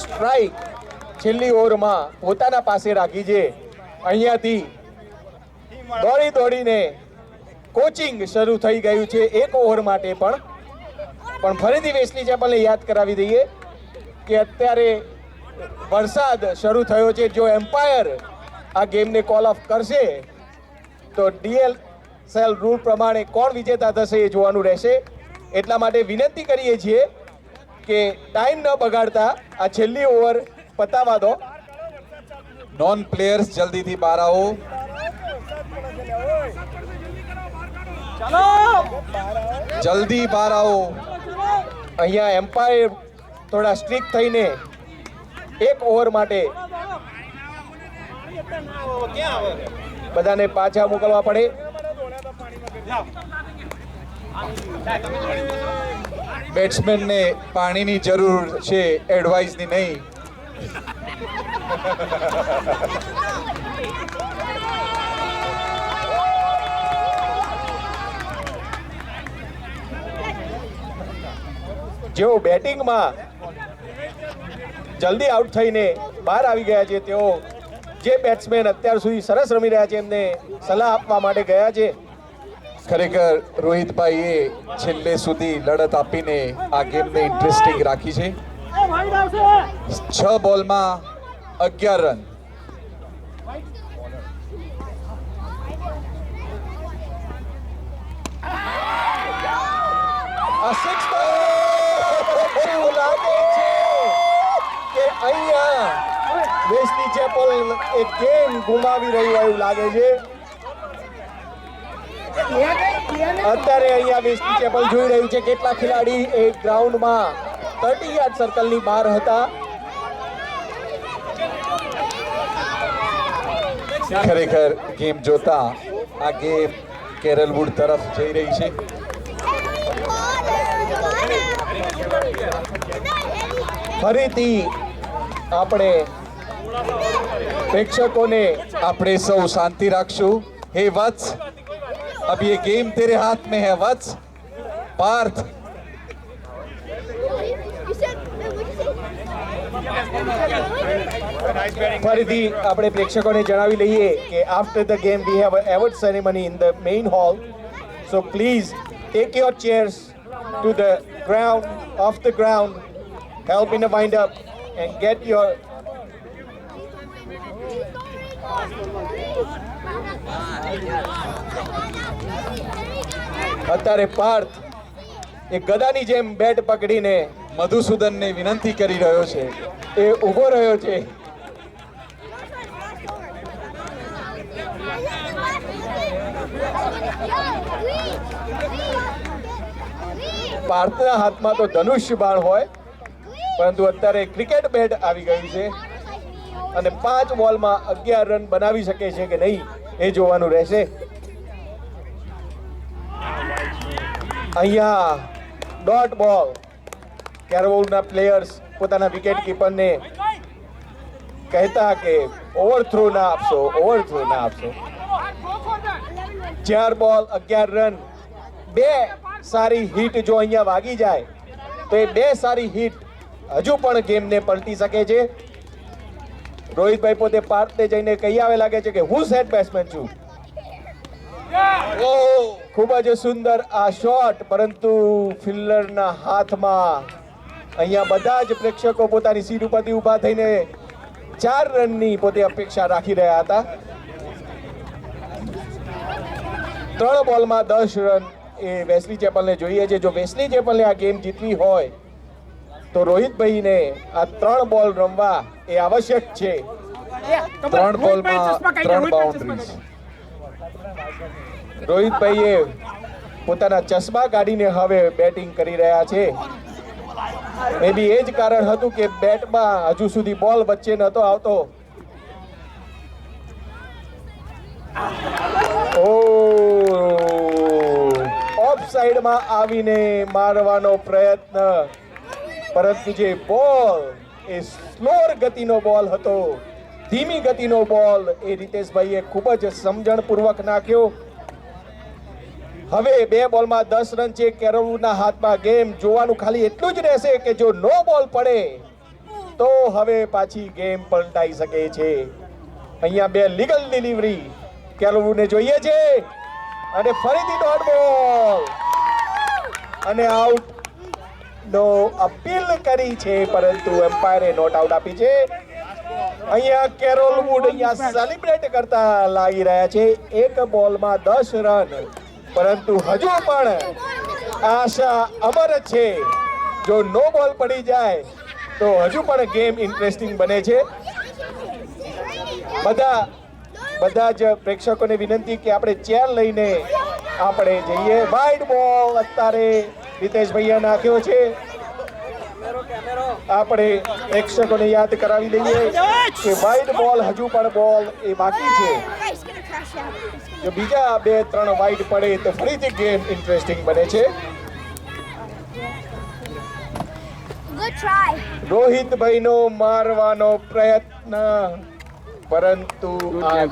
સ્ટ્રાઇક છેલ્લી ઓવરમાં પોતાના પાસે રાખી છે. અહીંયાથી દોડી દોડીને કોચિંગ શરૂ થઈ ગયું છે 1 ઓવર માટે પણ ફરીથી વેસ્લી ચેપલને યાદ કરાવી દઈએ કે અત્યારે વરસાદ શરૂ થયો છે. જો એમ્પાયર આ ગેમને કોલ ઓફ કરશે તો DLSL રૂલ પ્રમાણે કોણ વિજેતા થશે એ જોવાનું રહેશે. એટલા માટે વિનંતી કરીએ છીએ કે ટાઈમ ન બગાડતા આ છેલ્લી ઓવર પતાવવા દો. નોન પ્લેયર્સ જલ્દીથી બહાર આવો. જલ્દી બહાર આવો. અહીંયા એમ્પાયર થોડા સ્ટ્રિક્ટ થઈને 1 ઓવર માટે બધાને પાછા મોકલવા પડે. બેટ્સમેનને પાણીની જરૂર છે, એડવાઇસની નહીં. જેઓ બેટિંગમાં જલ્દી આઉટ થઈને બહાર આવી ગયા છે તેઓ જે બેટ્સમેન અત્યાર સુધી સરસ રમી રહ્યા છે એમને સલાહ આપવા માટે ગયા છે. ખરેખર રોહિતભાઈએ છેલ્લે સુધી લડત આપીને આ ગેમને ઇન્ટરેસ્ટિંગ રાખી છે. 6 બોલમાં 11 રન. આ 6 એવું લાગે છે કે અહીંયા વેસ્લી ચેપલ એક ગેમ ગુમાવી રહ્યું એવું લાગે છે. અત્યારે અહીંયા વેસ્લી ચેપલ જોઈ રહ્યું છે કેટલા ખેલાડી એક ગ્રાઉન્ડમાં 30 યાર્ડ સર્કલની બહાર હતા. ખરેખર ગેમ જોતા આ ગેમ કેરલવુડ તરફ જઈ રહી છે. ફરીથી આપણે પ્રેક્ષકોને આપણે સૌ શાંતિ રાખશું. હે વત્સ, अब ये गेम तेरे हाथ में है वत्स. पार्थ, ફરીથી આપણે પ્રેક્ષકોને જણાવી લઈએ કે after the game we have award ceremony in the main hall. So please take your chairs to the ground, of the ground, help in a wind up and get your અત્યારે પાર્થ એક ગદાની જેમ બેટ પકડીને મધુસૂદનને વિનંતી કરી રહ્યો છે. એ ઊભો રહ્યો છે. પાર્થના હાથમાં તો ધનુષ્ય બાણ હોય, પરંતુ અત્યારે ક્રિકેટ બેટ આવી ગયું છે અને 5 બોલમાં 11 રન બનાવી શકે છે કે નહીં એ જોવાનું રહેશે. અહીંયા ડોટ બોલ. કેરવોલના પ્લેયર્સ પોતાના વિકેટ કીપરને કહેતા કે ઓવરથ્રો ના આપશો, ઓવરથ્રો ના આપશો. 4 બોલ 11 રન. 2 સારી હિટ જો અહીંયા વાગી જાય તો એ 2 સારી હિટ હજુ પણ ગેમને પલટી શકે છે. રોહિતભાઈ પોતે પાર્થને જઈને કહી આવે લાગે છે કે હું સેટ બેટ્સમેન છું. ખૂબ જ સુંદર આ શોટ, પરંતુ ફિલ્ડરના હાથમાં. અહીંયા બધા જ પ્રેક્ષકો પોતાની સીટ ઉપરથી ઊભા થઈને 4 રનની પોતે અપેક્ષા રાખી રહ્યા હતા. 3 બોલમાં 10 રન એ વેસ્લી ચેપલને જોઈએ છે. જો વેસ્લી ચેપલને આ ગેમ જીતવી હોય તો રોહિતભાઈને આ 3 બોલ રમવા એ આવશ્યક છે. 3 બોલમાં 3 બાઉન્ડ્રીઝ. રોહિતભાઈએ પોતાના ચશ્મા કાઢીને હવે બેટિંગ કરી રહ્યા છે. મે બી એ જ કારણ હતું કે બેટમાં હજુ સુધી બોલ વચ્ચે નહોતો આવતો. ઓફ સાઈડમાં આવીને મારવાનો પ્રયત્ન, પરંતુ જે બોલ એ સ્લોર ગતિનો બોલ હતો, ધીમી ગતિનો બોલ એ રીતેશભાઈએ ખૂબ જ સમજણપૂર્વક નાખ્યો. હવે 2 બોલમાં 10 રન છે કેરવના હાથમાં. ગેમ જોવાનું ખાલી એટલું જ રહેશે કે જો નો બોલ પડે તો હવે પાછી ગેમ પલટાઈ શકે છે. અહીંયા 2 લીગલ ડિલિવરી કેરવને જોઈએ છે અને ફરીથી ડોટ બોલ અને આઉટ નો અપીલ કરી છે, પરંતુ એમ્પાયરે નોટ આઉટ આપી છે. અહીંયા કેરોલ વુડ અહીંયા સેલિબ્રેટ કરતા લાગી રહ્યા છે. 1 બોલમાં 10 રન, પરંતુ હજુ પણ આશા અમર છે. જો નો બોલ પડી જાય તો હજુ પણ ગેમ ઇન્ટરેસ્ટિંગ બને છે. બધા જ પ્રેક્ષકોને વિનંતી કે આપણે ચેર લઈને આપણે જઈએ. વાઇડ બોલ અત્યારે રીતેશભાઈએ નાખ્યો છે. આપણે પ્રેક્ષકોને યાદ કરાવી દઈએ કે વાઇડ બોલ હજુ પણ બોલ એ બાકી છે. જો બીજા 2-3 વાઇડ પડે તો ફરીથી ગેમ ઇન્ટરેસ્ટિંગ બને છે. રોહિતભાઈનો મારવાનો પ્રયત્ન, પરંતુ આ